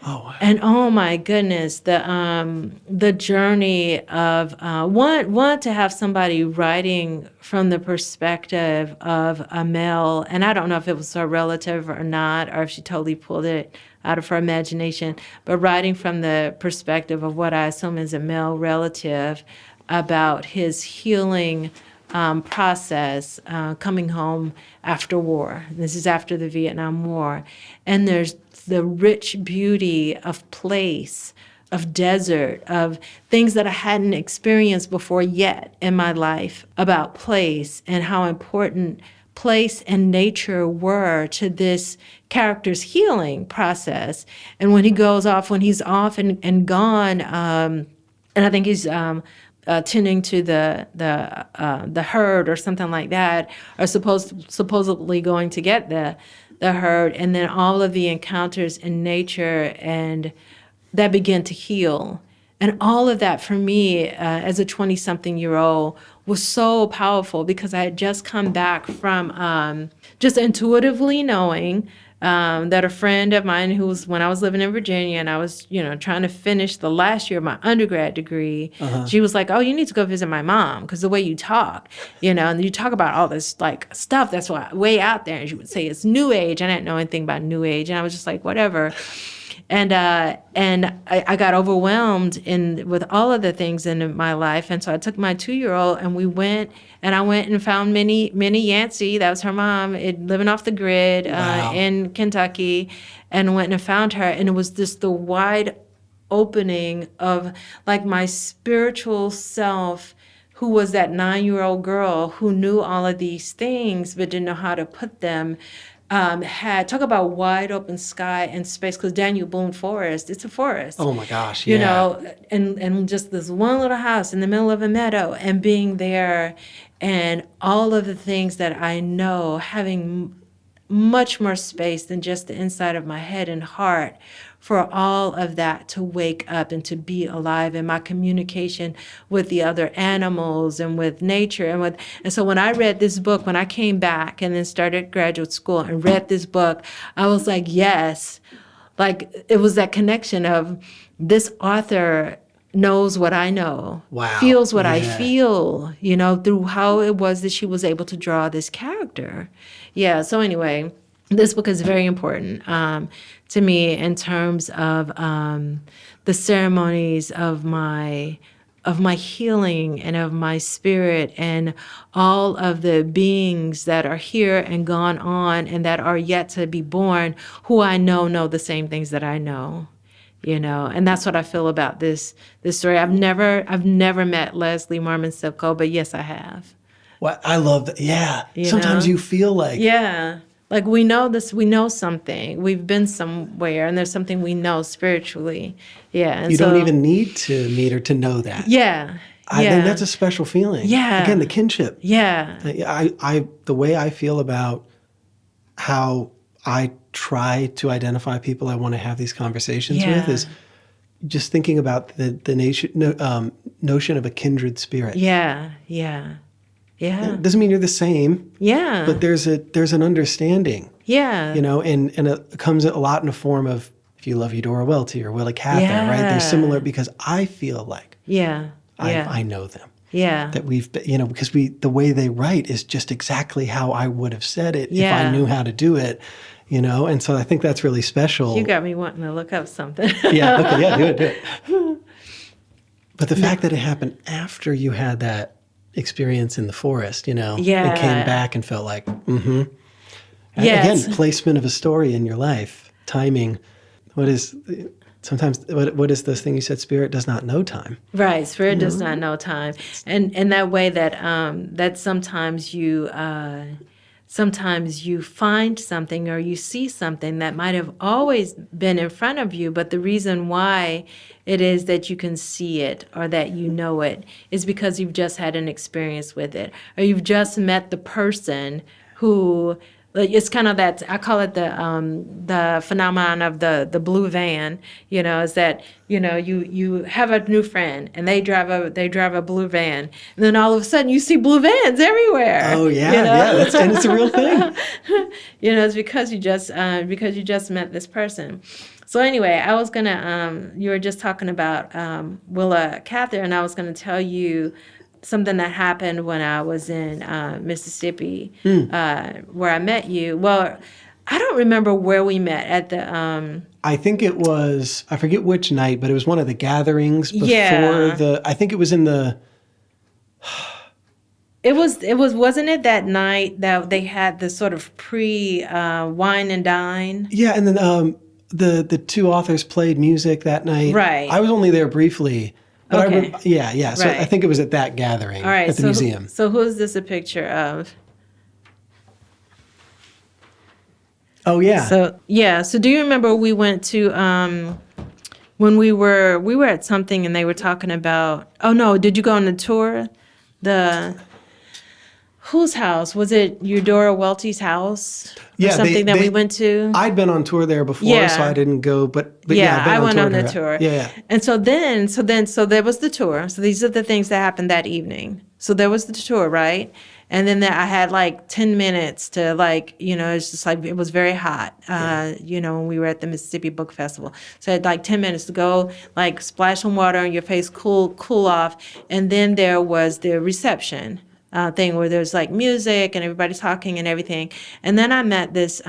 Oh, wow.
And oh my goodness, the journey of one to have somebody writing from the perspective of a male, and I don't know if it was her relative or not, or if she totally pulled it out of her imagination, but writing from the perspective of what I assume is a male relative. about his healing process coming home after war. This is after the Vietnam War. And there's the rich beauty of place, of desert, of things that I hadn't experienced before yet in my life about place and how important place and nature were to this character's healing process. And when he goes off, when he's off and gone, and I think he's tending to the herd or something like that, or supposedly going to get the herd, and then all of the encounters in nature and that began to heal. And all of that for me as a 20-something-year-old was so powerful because I had just come back from just intuitively knowing that a friend of mine who was, when I was living in Virginia and I was, trying to finish the last year of my undergrad degree, she was like, oh, you need to go visit my mom because the way you talk, and you talk about all this like stuff that's way out there. And she would say it's New Age. I didn't know anything about New Age. And I was just like, whatever. And I got overwhelmed with all of the things in my life. And so I took my 2-year-old and I went and found Minnie Yancey. That was her mom, living off the grid in Kentucky, and went and found her. And it was just the wide opening of like my spiritual self, who was that 9-year-old girl who knew all of these things but didn't know how to put them. Talk about wide open sky and space, because Daniel Boone Forest, it's a forest.
Oh my gosh, yeah.
And just this one little house in the middle of a meadow, and being there and all of the things that I know, having much more space than just the inside of my head and heart for all of that to wake up and to be alive in my communication with the other animals and with nature. And so when I read this book, when I came back and then started graduate school and read this book, I was like, yes, like it was that connection of this author knows what I know, feels what I feel, through how it was that she was able to draw this character. Yeah, so anyway, this book is very important to me in terms of the ceremonies of my healing and of my spirit, and all of the beings that are here and gone on and that are yet to be born, who I know the same things that I know. And that's what I feel about this story. I've never met Leslie Marmon Silko, but yes, I have.
Well, I love that. Yeah. Sometimes you feel like.
Yeah. Like we know this, we know something. We've been somewhere, and there's something we know spiritually. Yeah. And
you don't even need to meet her to know that.
Yeah.
I think that's a special feeling.
Yeah.
Again, the kinship.
Yeah.
The way I feel about how I try to identify people I want to have these conversations with is just thinking about the notion of a kindred spirit.
Yeah. Yeah. Yeah.
It doesn't mean you're the same.
Yeah.
But there's an understanding.
Yeah.
And it comes a lot in a form of, if you love Eudora Welty or Willa Cather, right? They're similar because I feel like I know them.
Yeah.
That we've, because the way they write is just exactly how I would have said it if I knew how to do it, and so I think that's really special.
You got me wanting to look up something.
Yeah. Okay. Yeah. Do it. But the fact that it happened after you had that experience in the forest, and came back and felt like, Again, placement of a story in your life, timing. What is this thing you said? Spirit does not know time.
Right, spirit does not know time, and that way that that sometimes you find something or you see something that might have always been in front of you, but the reason why it is that you can see it or that you know it is because you've just had an experience with it, or you've just met the person who, it's kind of that, I call it the phenomenon of the blue van, is that, you have a new friend and they drive a blue van, and then all of a sudden you see blue vans everywhere.
Oh yeah, and it's a real thing.
It's because you just met this person. So anyway, I was gonna, you were just talking about Willa Cather, and I was gonna tell you something that happened when I was in Mississippi, where I met you. Well, I don't remember where we met at the.
I think it was, I forget which night, but it was one of the gatherings before I think it was in the
Wasn't it that night that they had the sort of wine and dine?
Yeah, and then the two authors played music that night.
Right.
I was only there briefly, but
Okay.
yeah. So I
Right.
think it was at that gathering
All right.
at the museum.
So who is this a picture of?
Oh yeah.
So do you remember we went to when we were at something and they were talking about, oh no, did you go on the tour? Whose house? Was it Eudora Welty's house? Or
Yeah,
something that we went to?
I'd been on tour there before,
Yeah.
so I didn't go. But yeah, I've been
I went on the
there.
tour.
Yeah.
And so there was the tour. So these are the things that happened that evening. So there was the tour, right? And then I had like 10 minutes to it's just like, it was very hot, when we were at the Mississippi Book Festival. So I had like 10 minutes to go, like splash some water on your face, cool off. And then there was the reception thing where there's like music and everybody talking and everything. And then I met this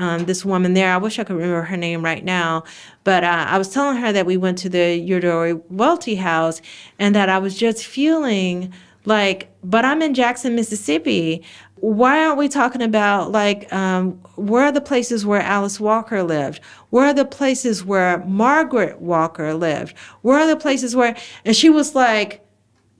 woman there. I wish I could remember her name right now. But I was telling her that we went to the Eudora Welty house and that I was just feeling like, but I'm in Jackson, Mississippi. Why aren't we talking about where are the places where Alice Walker lived? Where are the places where Margaret Walker lived? Where are the places where, and she was like,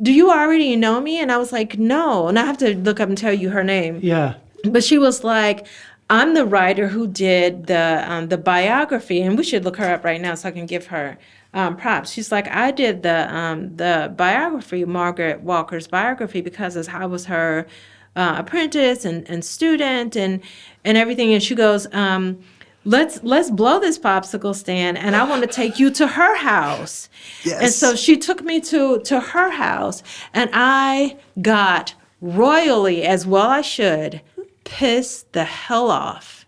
do you already know me? And I was like, no. And I have to look up and tell you her name.
Yeah.
But she was like, I'm the writer who did the biography, and we should look her up right now so I can give her props. She's like, I did the biography, Margaret Walker's biography, because I was her apprentice and student and everything. And she goes, let's blow this popsicle stand, and I want to take you to her house.
Yes.
And so she took me to her house, and I got royally, as well I should, pissed the hell off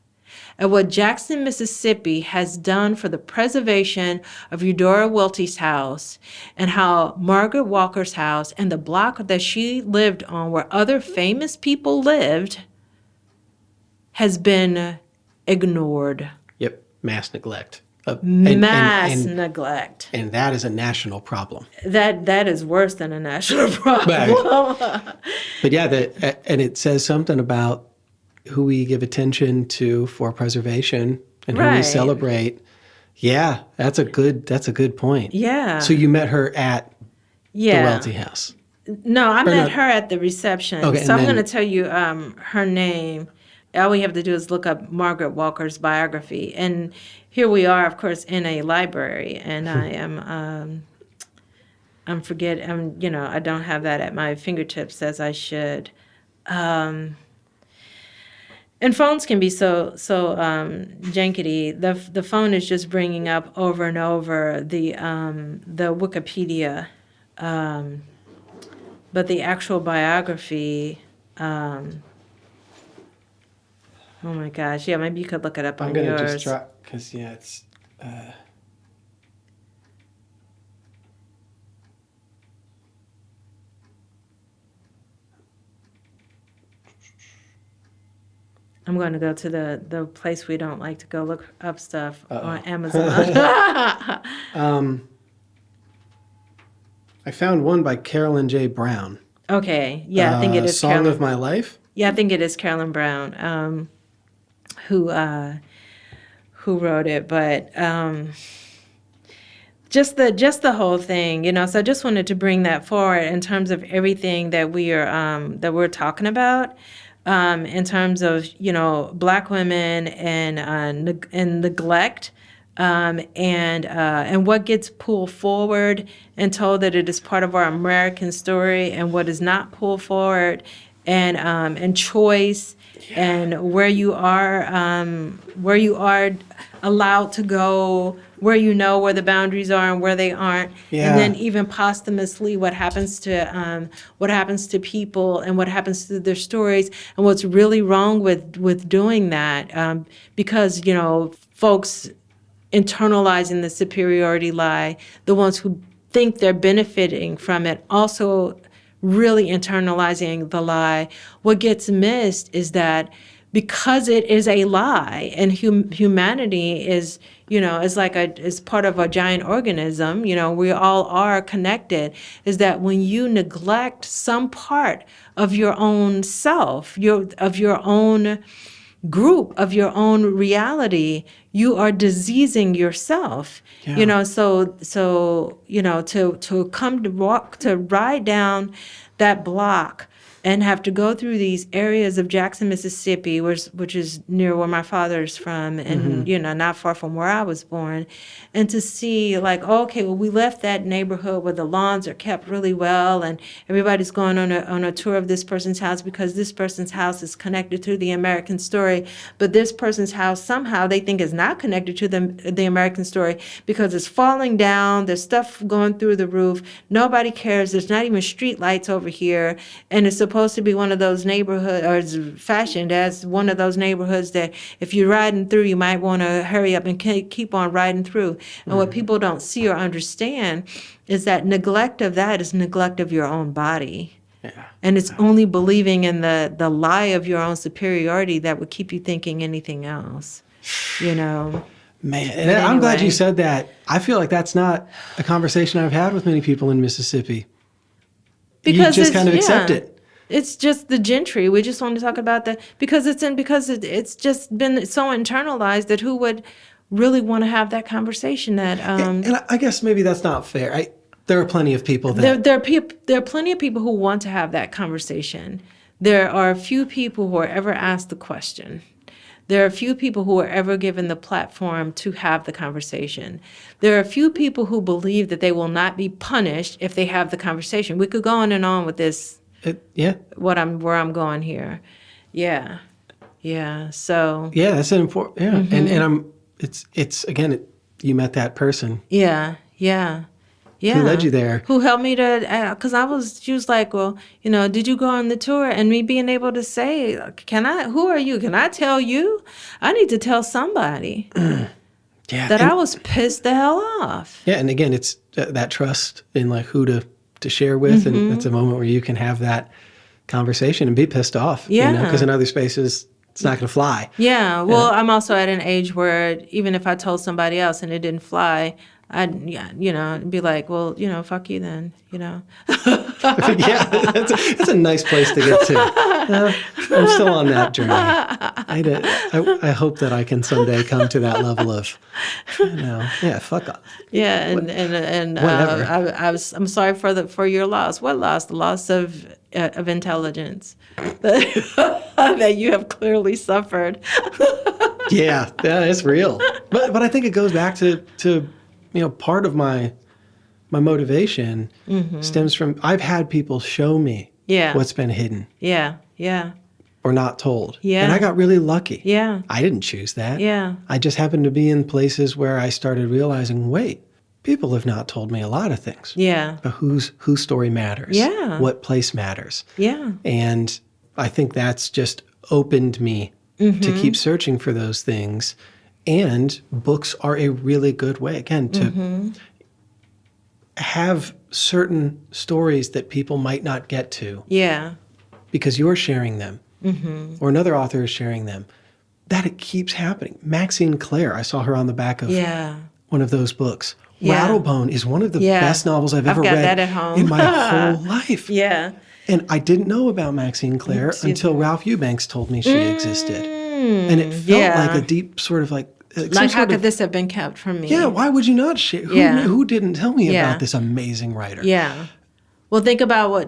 at what Jackson, Mississippi has done for the preservation of Eudora Welty's house, and how Margaret Walker's house and the block that she lived on where other famous people lived has been ignored.
Yep. Mass neglect.
Mass neglect.
And that is a national problem.
That is worse than a national problem.
But yeah, and it says something about who we give attention to for preservation and who we celebrate. Yeah, that's a good point.
Yeah.
So you met her at the Welty house.
No, I met her at the reception.
Okay,
so I'm going to tell you her name. All we have to do is look up Margaret Walker's biography. And here we are, of course, in a library. And I am, I don't have that at my fingertips as I should. And phones can be so jankety. The phone is just bringing up over and over the Wikipedia, but the actual biography. Oh my gosh! Yeah, maybe you could look it up on yours.
I'm gonna just try because it's.
I'm going to go to the place we don't like to go look up stuff on Amazon.
I found one by Carolyn J. Brown.
Okay, yeah, I think it is
Song
Carolyn.
of My Life.
Yeah, I think it is Carolyn Brown who wrote it, but just the whole thing, So I just wanted to bring that forward in terms of everything that we're talking about. In terms of Black women and neglect, and what gets pulled forward and told that it is part of our American story, and what is not pulled forward, and choice, and where you are allowed to go, where where the boundaries are and where they aren't, and then even posthumously what happens to people and what happens to their stories, and what's really wrong with doing that, because folks internalizing the superiority lie, the ones who think they're benefiting from it, also really internalizing the lie. What gets missed is that because it is a lie, and humanity is, is like is part of a giant organism. We all are connected. Is that when you neglect some part of your own self, of your own group, of your own reality, you are diseasing yourself.
Yeah.
To come to ride down that block and have to go through these areas of Jackson, Mississippi, which is near where my father's from, and not far from where I was born, and to see like, okay, well, we left that neighborhood where the lawns are kept really well, and everybody's going on a tour of this person's house because this person's house is connected to the American story, but this person's house somehow they think is not connected to the American story because it's falling down, there's stuff going through the roof, nobody cares, there's not even street lights over here, and it's supposed to be one of those neighborhoods, or it's fashioned as one of those neighborhoods that if you're riding through, you might want to hurry up and keep on riding through. And what people don't see or understand is that neglect of that is neglect of your own body.
Yeah.
And it's only believing in the lie of your own superiority that would keep you thinking anything else,
Man, and
But
I'm glad
anyway.
you said that. I feel like that's not a conversation I've had with many people in Mississippi.
Because
you just
it's-
kind of accept
yeah.
it.
It's just the gentry. We just want to talk about that because it's just been so internalized that who would really want to have that conversation that
And I guess maybe that's not fair. There are plenty of people that
there are plenty of people who want to have that conversation. There are a few people who are ever asked the question. There are a few people who are ever given the platform to have the conversation. There are a few people who believe that they will not be punished if they have the conversation. We could go on and on with this.
yeah.
Where I'm going here. Yeah. So
Yeah, that's an important. Yeah, and it's again. You met that person
yeah.
who led you there.
Who helped me to? Because she was like, well, did you go on the tour? And me being able to say, who are you? Can I tell you? I need to tell somebody
Yeah,
that I was pissed the hell off.
Yeah, and again, it's that trust in like who to share with, and it's a moment where you can have that conversation and be pissed off.
Yeah.
Because in other spaces, it's not going to fly.
Yeah. Well, I'm also at an age where even if I told somebody else and it didn't fly, I'd be like, well, fuck you then,
Yeah, that's a nice place to get to. I'm still on that journey. I hope that I can someday come to that level of, fuck off.
Yeah, and
Whatever.
I'm sorry for your loss. What loss? The loss of intelligence that you have clearly suffered.
Yeah, it's real. But I think it goes back to part of my motivation stems from I've had people show me what's been hidden.
Yeah.
Or not told.
Yeah.
And I got really lucky.
Yeah.
I didn't choose that.
Yeah.
I just happened to be in places where I started realizing, wait, people have not told me a lot of things.
Yeah.
But whose story matters.
Yeah.
What place matters.
Yeah.
And I think that's just opened me to keep searching for those things. And books are a really good way, again, to have certain stories that people might not get to.
Yeah.
Because you're sharing them. Or another author is sharing them, that it keeps happening. Maxine Clare, I saw her on the back of one of those books.
Yeah.
Rattlebone is one of the best novels I've ever
got
read
that at home.
in my whole life.
Yeah.
And I didn't know about Maxine Clare until Ralph Eubanks told me she existed. And it felt like a deep sort of like
how could this have been kept from me?
Yeah, why would you not share? Who didn't tell me about this amazing writer?
Yeah. Well, think about we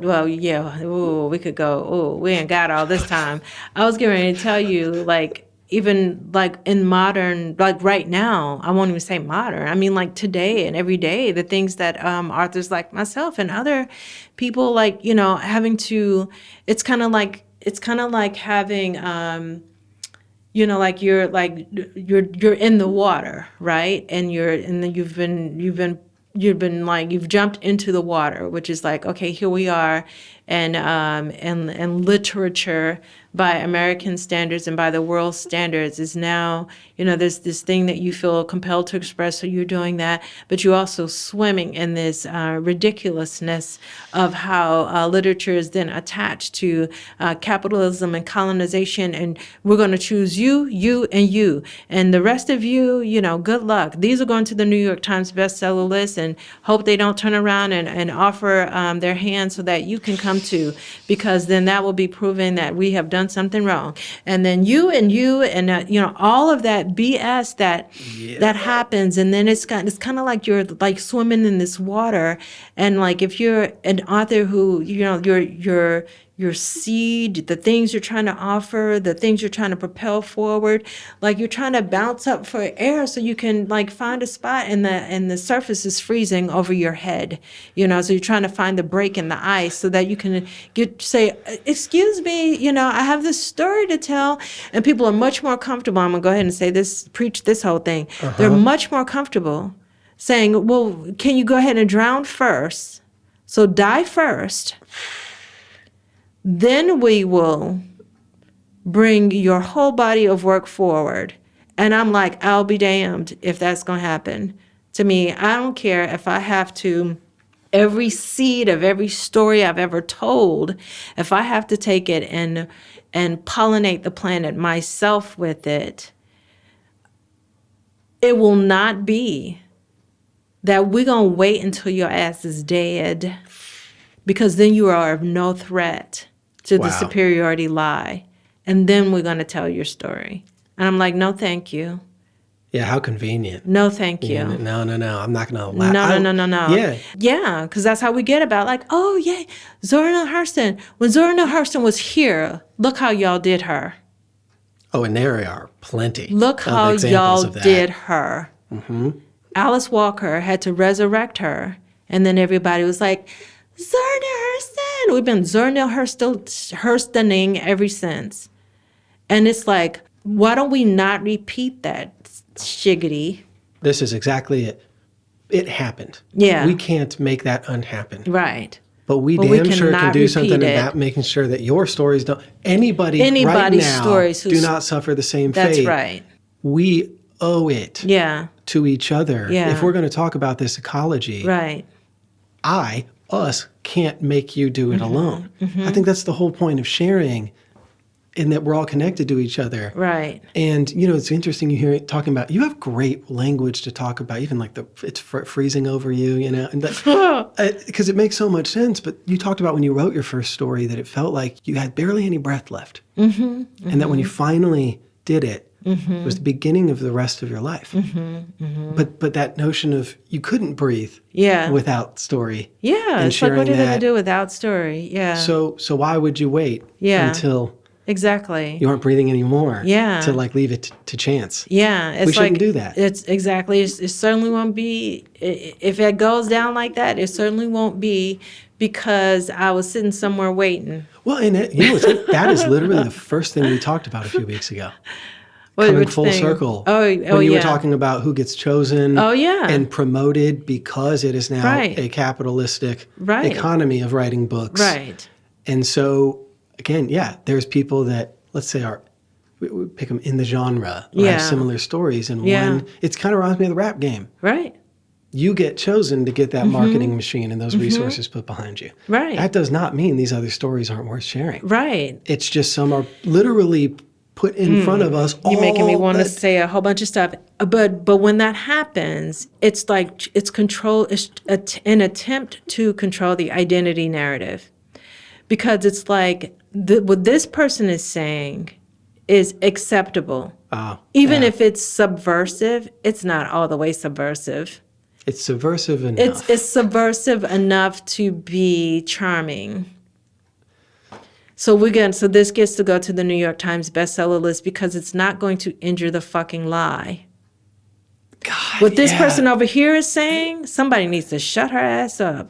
could go, we ain't got all this time. I was getting ready to tell you, like, even like in modern, like right now, I won't even say modern. I mean, like today and every day, the things that authors like myself and other people like, having to, it's kind of like having, like you're in the water, right? And you've jumped into the water, which is like, okay, here we are. and literature by American standards and by the world standards is now, there's this thing that you feel compelled to express, so you're doing that, but you're also swimming in this ridiculousness of how literature is then attached to capitalism and colonization, and we're going to choose you, and you. And the rest of you, good luck. These are going to the New York Times bestseller list, and hope they don't turn around and offer their hand so that you can come too, because then that will be proving that we have done something wrong. And then you and all of that BS that happens, and then it's kind of like you're like swimming in this water, and like if you're an author who your seed, the things you're trying to offer, the things you're trying to propel forward, like you're trying to bounce up for air so you can like find a spot, and the surface is freezing over your head, so you're trying to find the break in the ice so that you can say, excuse me, I have this story to tell. And people are much more comfortable. I'm gonna go ahead and say this, preach this whole thing. They're much more comfortable saying, well, can you go ahead and drown first? So die first. Then we will bring your whole body of work forward. And I'm like, I'll be damned if that's going to happen to me. I don't care if I have to, every seed of every story I've ever told, if I have to take it and pollinate the planet myself with it, it will not be that we're going to wait until your ass is dead, because then you are of no threat to the superiority lie. And then we're going to tell your story. And I'm like, no, thank you.
Yeah, how convenient.
No, thank you.
Yeah, no. I'm not going to allow.
No.
Yeah.
Yeah, because that's how we get about like, oh, yeah, Zora Neale Hurston. When Zora Neale Hurston was here, look how y'all did her.
Oh, and there are plenty.
Look how y'all did her.
Mm-hmm.
Alice Walker had to resurrect her. And then everybody was like, Zora Neale Hurston. We've been Zora Neale Hurstoning ever since. And it's like, why don't we not repeat that shiggity?
This is exactly it. It happened.
Yeah.
We can't make that unhappen.
Right.
But we damn sure can do something about making sure that your stories don't. Anybody's right now
stories
do not suffer the same fate.
That's right.
We owe it to each other.
Yeah.
If we're going to talk about this ecology,
right.
us can't make you do it alone. Mm-hmm. I think that's the whole point of sharing, in that we're all connected to each other.
Right.
And, it's interesting you hear it talking about, you have great language to talk about, even like it's freezing over you, and because it makes so much sense. But you talked about when you wrote your first story that it felt like you had barely any breath left. Mm-hmm. Mm-hmm. And that when you finally did it, it was the beginning of the rest of your life. Mm-hmm. Mm-hmm. But that notion of you couldn't breathe without story.
Yeah, it's like, what are you going to do without story? Yeah.
So why would you wait until...
Exactly.
You aren't breathing anymore.
Yeah.
To leave it to chance.
Yeah. It's
we shouldn't do that.
It's exactly. It certainly won't be, if it goes down like that, it certainly won't be because I was sitting somewhere waiting.
Well, and that is literally the first thing we talked about a few weeks ago. Coming full circle. When you were talking about who gets chosen and promoted because it is now a capitalistic economy of writing books.
Right.
And so, again, there's people that, let's say, we pick them in the genre, have similar stories. And one, it's kind of reminds me of the rap game.
Right.
You get chosen to get that marketing machine and those resources put behind you.
Right.
That does not mean these other stories aren't worth sharing.
Right.
It's just some are literally put in front of us.
You're making me want to say a whole bunch of stuff. But when that happens, it's like it's control. It's an attempt to control the identity narrative, because it's like what this person is saying is acceptable. Even if it's subversive, it's not all the way subversive.
It's subversive enough.
It's subversive enough to be charming. So this gets to go to the New York Times bestseller list because it's not going to injure the fucking lie.
God,
what this person over here is saying, somebody needs to shut her ass up.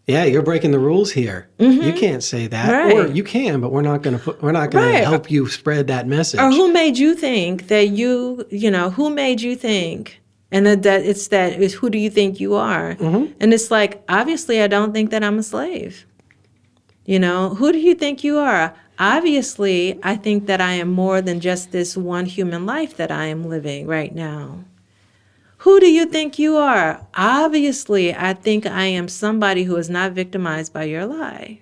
Yeah, you're breaking the rules here. Mm-hmm. You can't say that, or you can, but we're not going to help you spread that message.
Or who made you think that who made you think, and it's who do you think you are? Mm-hmm. And it's like, obviously, I don't think that I'm a slave. Who do you think you are? Obviously, I think that I am more than just this one human life that I am living right now. Who do you think you are? Obviously, I think I am somebody who is not victimized by your lie.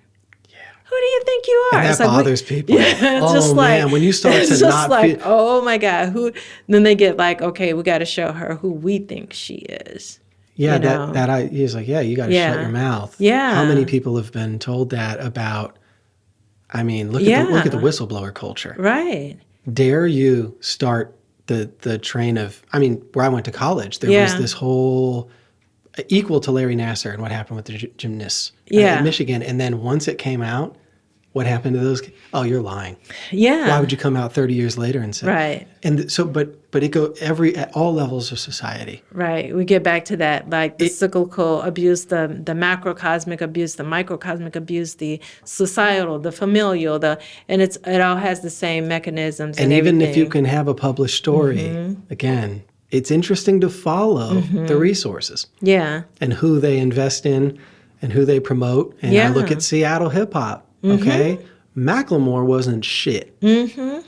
Who do you think you are?
And that bothers people.
Yeah,
oh, man, when you start to not feel...
oh, my God. Who? Then they get like, okay, we got to show her who we think she is.
Yeah, he's like, yeah, you got to shut your mouth.
Yeah.
How many people have been told that about, I mean, look at the whistleblower culture.
Right.
Dare you start the train of, I mean, where I went to college, there was this whole... equal to Larry Nassar and what happened with the gymnasts in Michigan. And then once it came out, what happened to those? Oh, you're lying.
Yeah.
Why would you come out 30 years later and say?
Right.
And so, but it at all levels of society.
Right. We get back to that, like the cyclical abuse, the macrocosmic abuse, the microcosmic abuse, the societal, the familial, and it all has the same mechanisms.
And even if you can have a published story, again, it's interesting to follow the resources.
Yeah.
And who they invest in and who they promote. And I look at Seattle hip hop, okay? Macklemore wasn't shit. The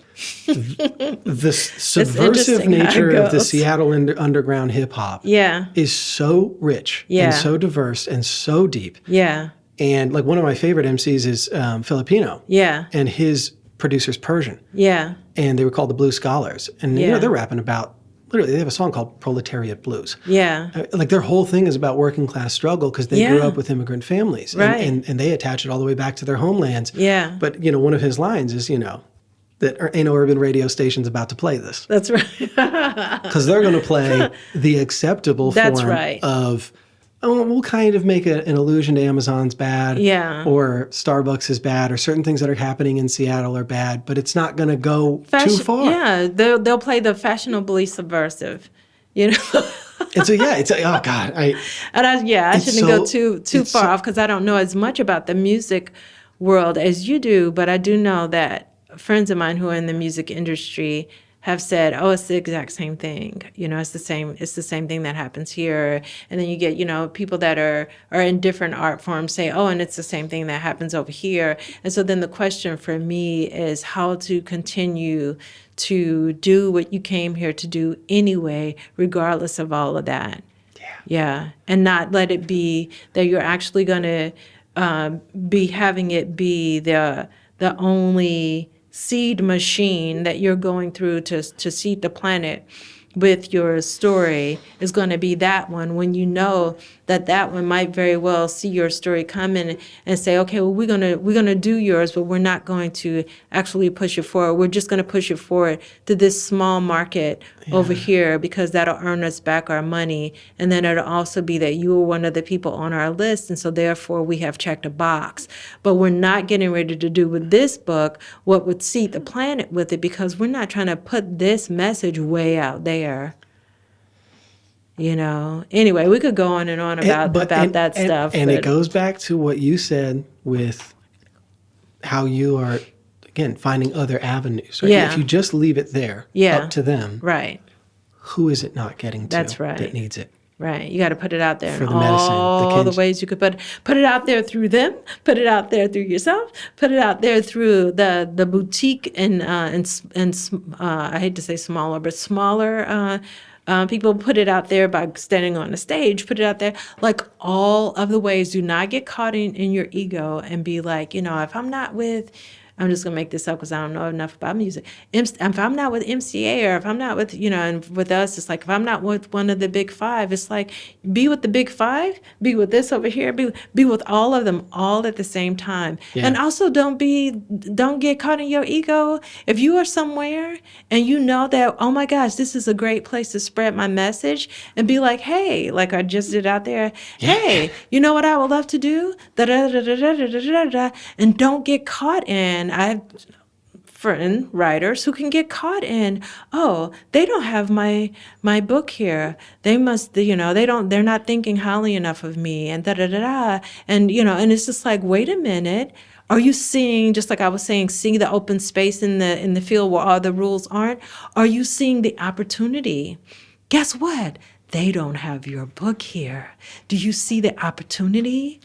subversive nature of the Seattle underground hip hop is so rich and so diverse and so deep.
Yeah.
And like one of my favorite MCs is Filipino.
Yeah.
And his producer's Persian.
Yeah.
And they were called the Blue Scholars. And they're rapping about, literally, they have a song called Proletariat Blues.
Yeah.
Like their whole thing is about working class struggle because they grew up with immigrant families.
Right.
And they attach it all the way back to their homelands.
Yeah.
But, one of his lines is, that ain't no urban radio station's about to play this.
That's right.
Because they're going to play the acceptable form of, we'll kind of make an allusion to Amazon's bad.
Yeah.
Or Starbucks is bad, or certain things that are happening in Seattle are bad, but it's not going to go too far.
Yeah, they'll play the fashionably subversive,
And so oh God, I
shouldn't go too far off because I don't know as much about the music world as you do, but I do know that friends of mine who are in the music industry have said, oh, it's the exact same thing. It's the same thing that happens here. And then you get, people that are in different art forms say, oh, and it's the same thing that happens over here. And so then the question for me is how to continue to do what you came here to do anyway, regardless of all of that. Yeah. And not let it be that you're actually going to be having it be the only seed machine that you're going through to seed the planet with your story is going to be that one, when you know that one might very well see your story come in and say, okay, well, we're gonna do yours, but we're not going to actually push it forward. We're just going to push it forward to this small market over here because that'll earn us back our money. And then it'll also be that you were one of the people on our list, and so therefore we have checked a box. But we're not getting ready to do with this book what would seed the planet with it, because we're not trying to put this message way out there. Anyway, we could go on and on about that stuff.
And it goes back to what you said with how you are, again, finding other avenues. Right?
Yeah.
If you just leave it there, up to them,
right?
Who is it not getting to?
That's right.
That needs it.
Right. You got to put it out there
for
in
the medicine,
all the ways you could put it out there through them, put it out there through yourself, put it out there through the boutique and I hate to say smaller, but smaller people. Put it out there by standing on a stage, put it out there, like all of the ways. Do not get caught in your ego and be like, if I'm not with, I'm just going to make this up because I don't know enough about music. If I'm not with MCA, or if I'm not with, and with us, it's like if I'm not with one of the big five, it's like be with the big five, be with this over here, be with all of them all at the same time. Yeah. And also don't get caught in your ego. If you are somewhere and you know that, oh my gosh, this is a great place to spread my message, and be like, hey, like I just did out there, hey, you know what I would love to do? And don't get caught in. I have friend writers who can get caught in, oh, they don't have my book here. They must, they're not thinking highly enough of me, and and and it's just like, wait a minute. Are you seeing, just like I was saying, seeing the open space in the field where all the rules aren't? Are you seeing the opportunity? Guess what? They don't have your book here. Do you see the opportunity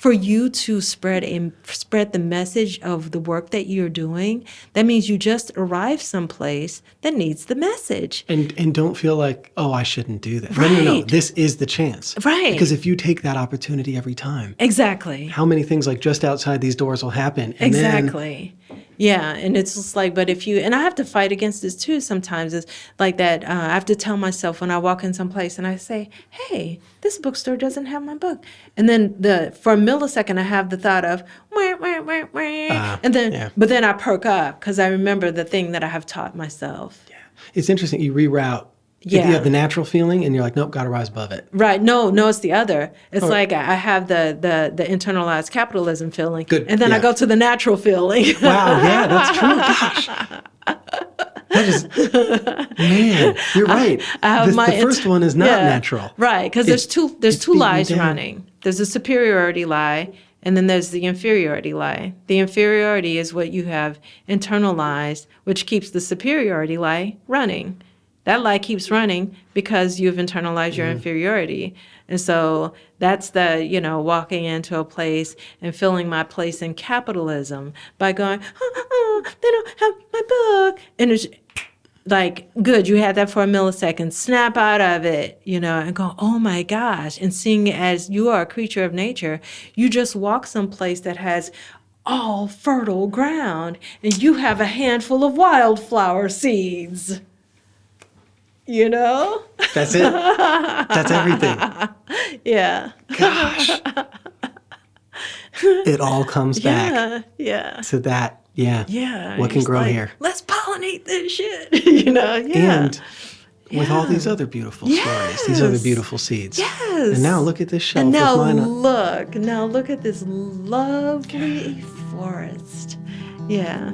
for you to spread the message of the work that you're doing, that means you just arrived someplace that needs the message.
And don't feel like, oh, I shouldn't do that. No, no, no.
Right.
This is the chance.
Right.
Because if you take that opportunity every time,
Exactly.
how many things like just outside these doors will happen? And
Exactly. Yeah, and it's just like, but if you, and I have to fight against this too sometimes, it's like that, I have to tell myself when I walk in some place and I say, hey, this bookstore doesn't have my book. And then for a millisecond, I have the thought of, wah, wah, wah, wah. And then, but then I perk up because I remember the thing that I have taught myself.
Yeah. It's interesting. You reroute. You have the natural feeling and you're like, nope, got to rise above it.
Right. No, it's the other. It's like I have the internalized capitalism feeling.
Good.
And then I go to the natural feeling.
Wow. Yeah, that's true. Gosh. That is, man, you're right. The first one is not natural.
Right. Because there's two lies running. There's the superiority lie. And then there's the inferiority lie. The inferiority is what you have internalized, which keeps the superiority lie running. That lie keeps running because you've internalized your inferiority. And so that's the, walking into a place and filling my place in capitalism by going, they don't have my book. And it's like, good, you had that for a millisecond. Snap out of it, and go, oh my gosh. And seeing as you are a creature of nature, you just walk someplace that has all fertile ground and you have a handful of wildflower seeds.
That's it. That's everything.
Yeah.
Gosh. It all comes back.
Yeah.
To that. Yeah.
Yeah.
What can grow here?
Let's pollinate this shit. Yeah.
And with all these other beautiful stories, these other beautiful seeds.
Yes.
And now look at this shelf.
And now
with mine
look at this lovely forest. Yeah.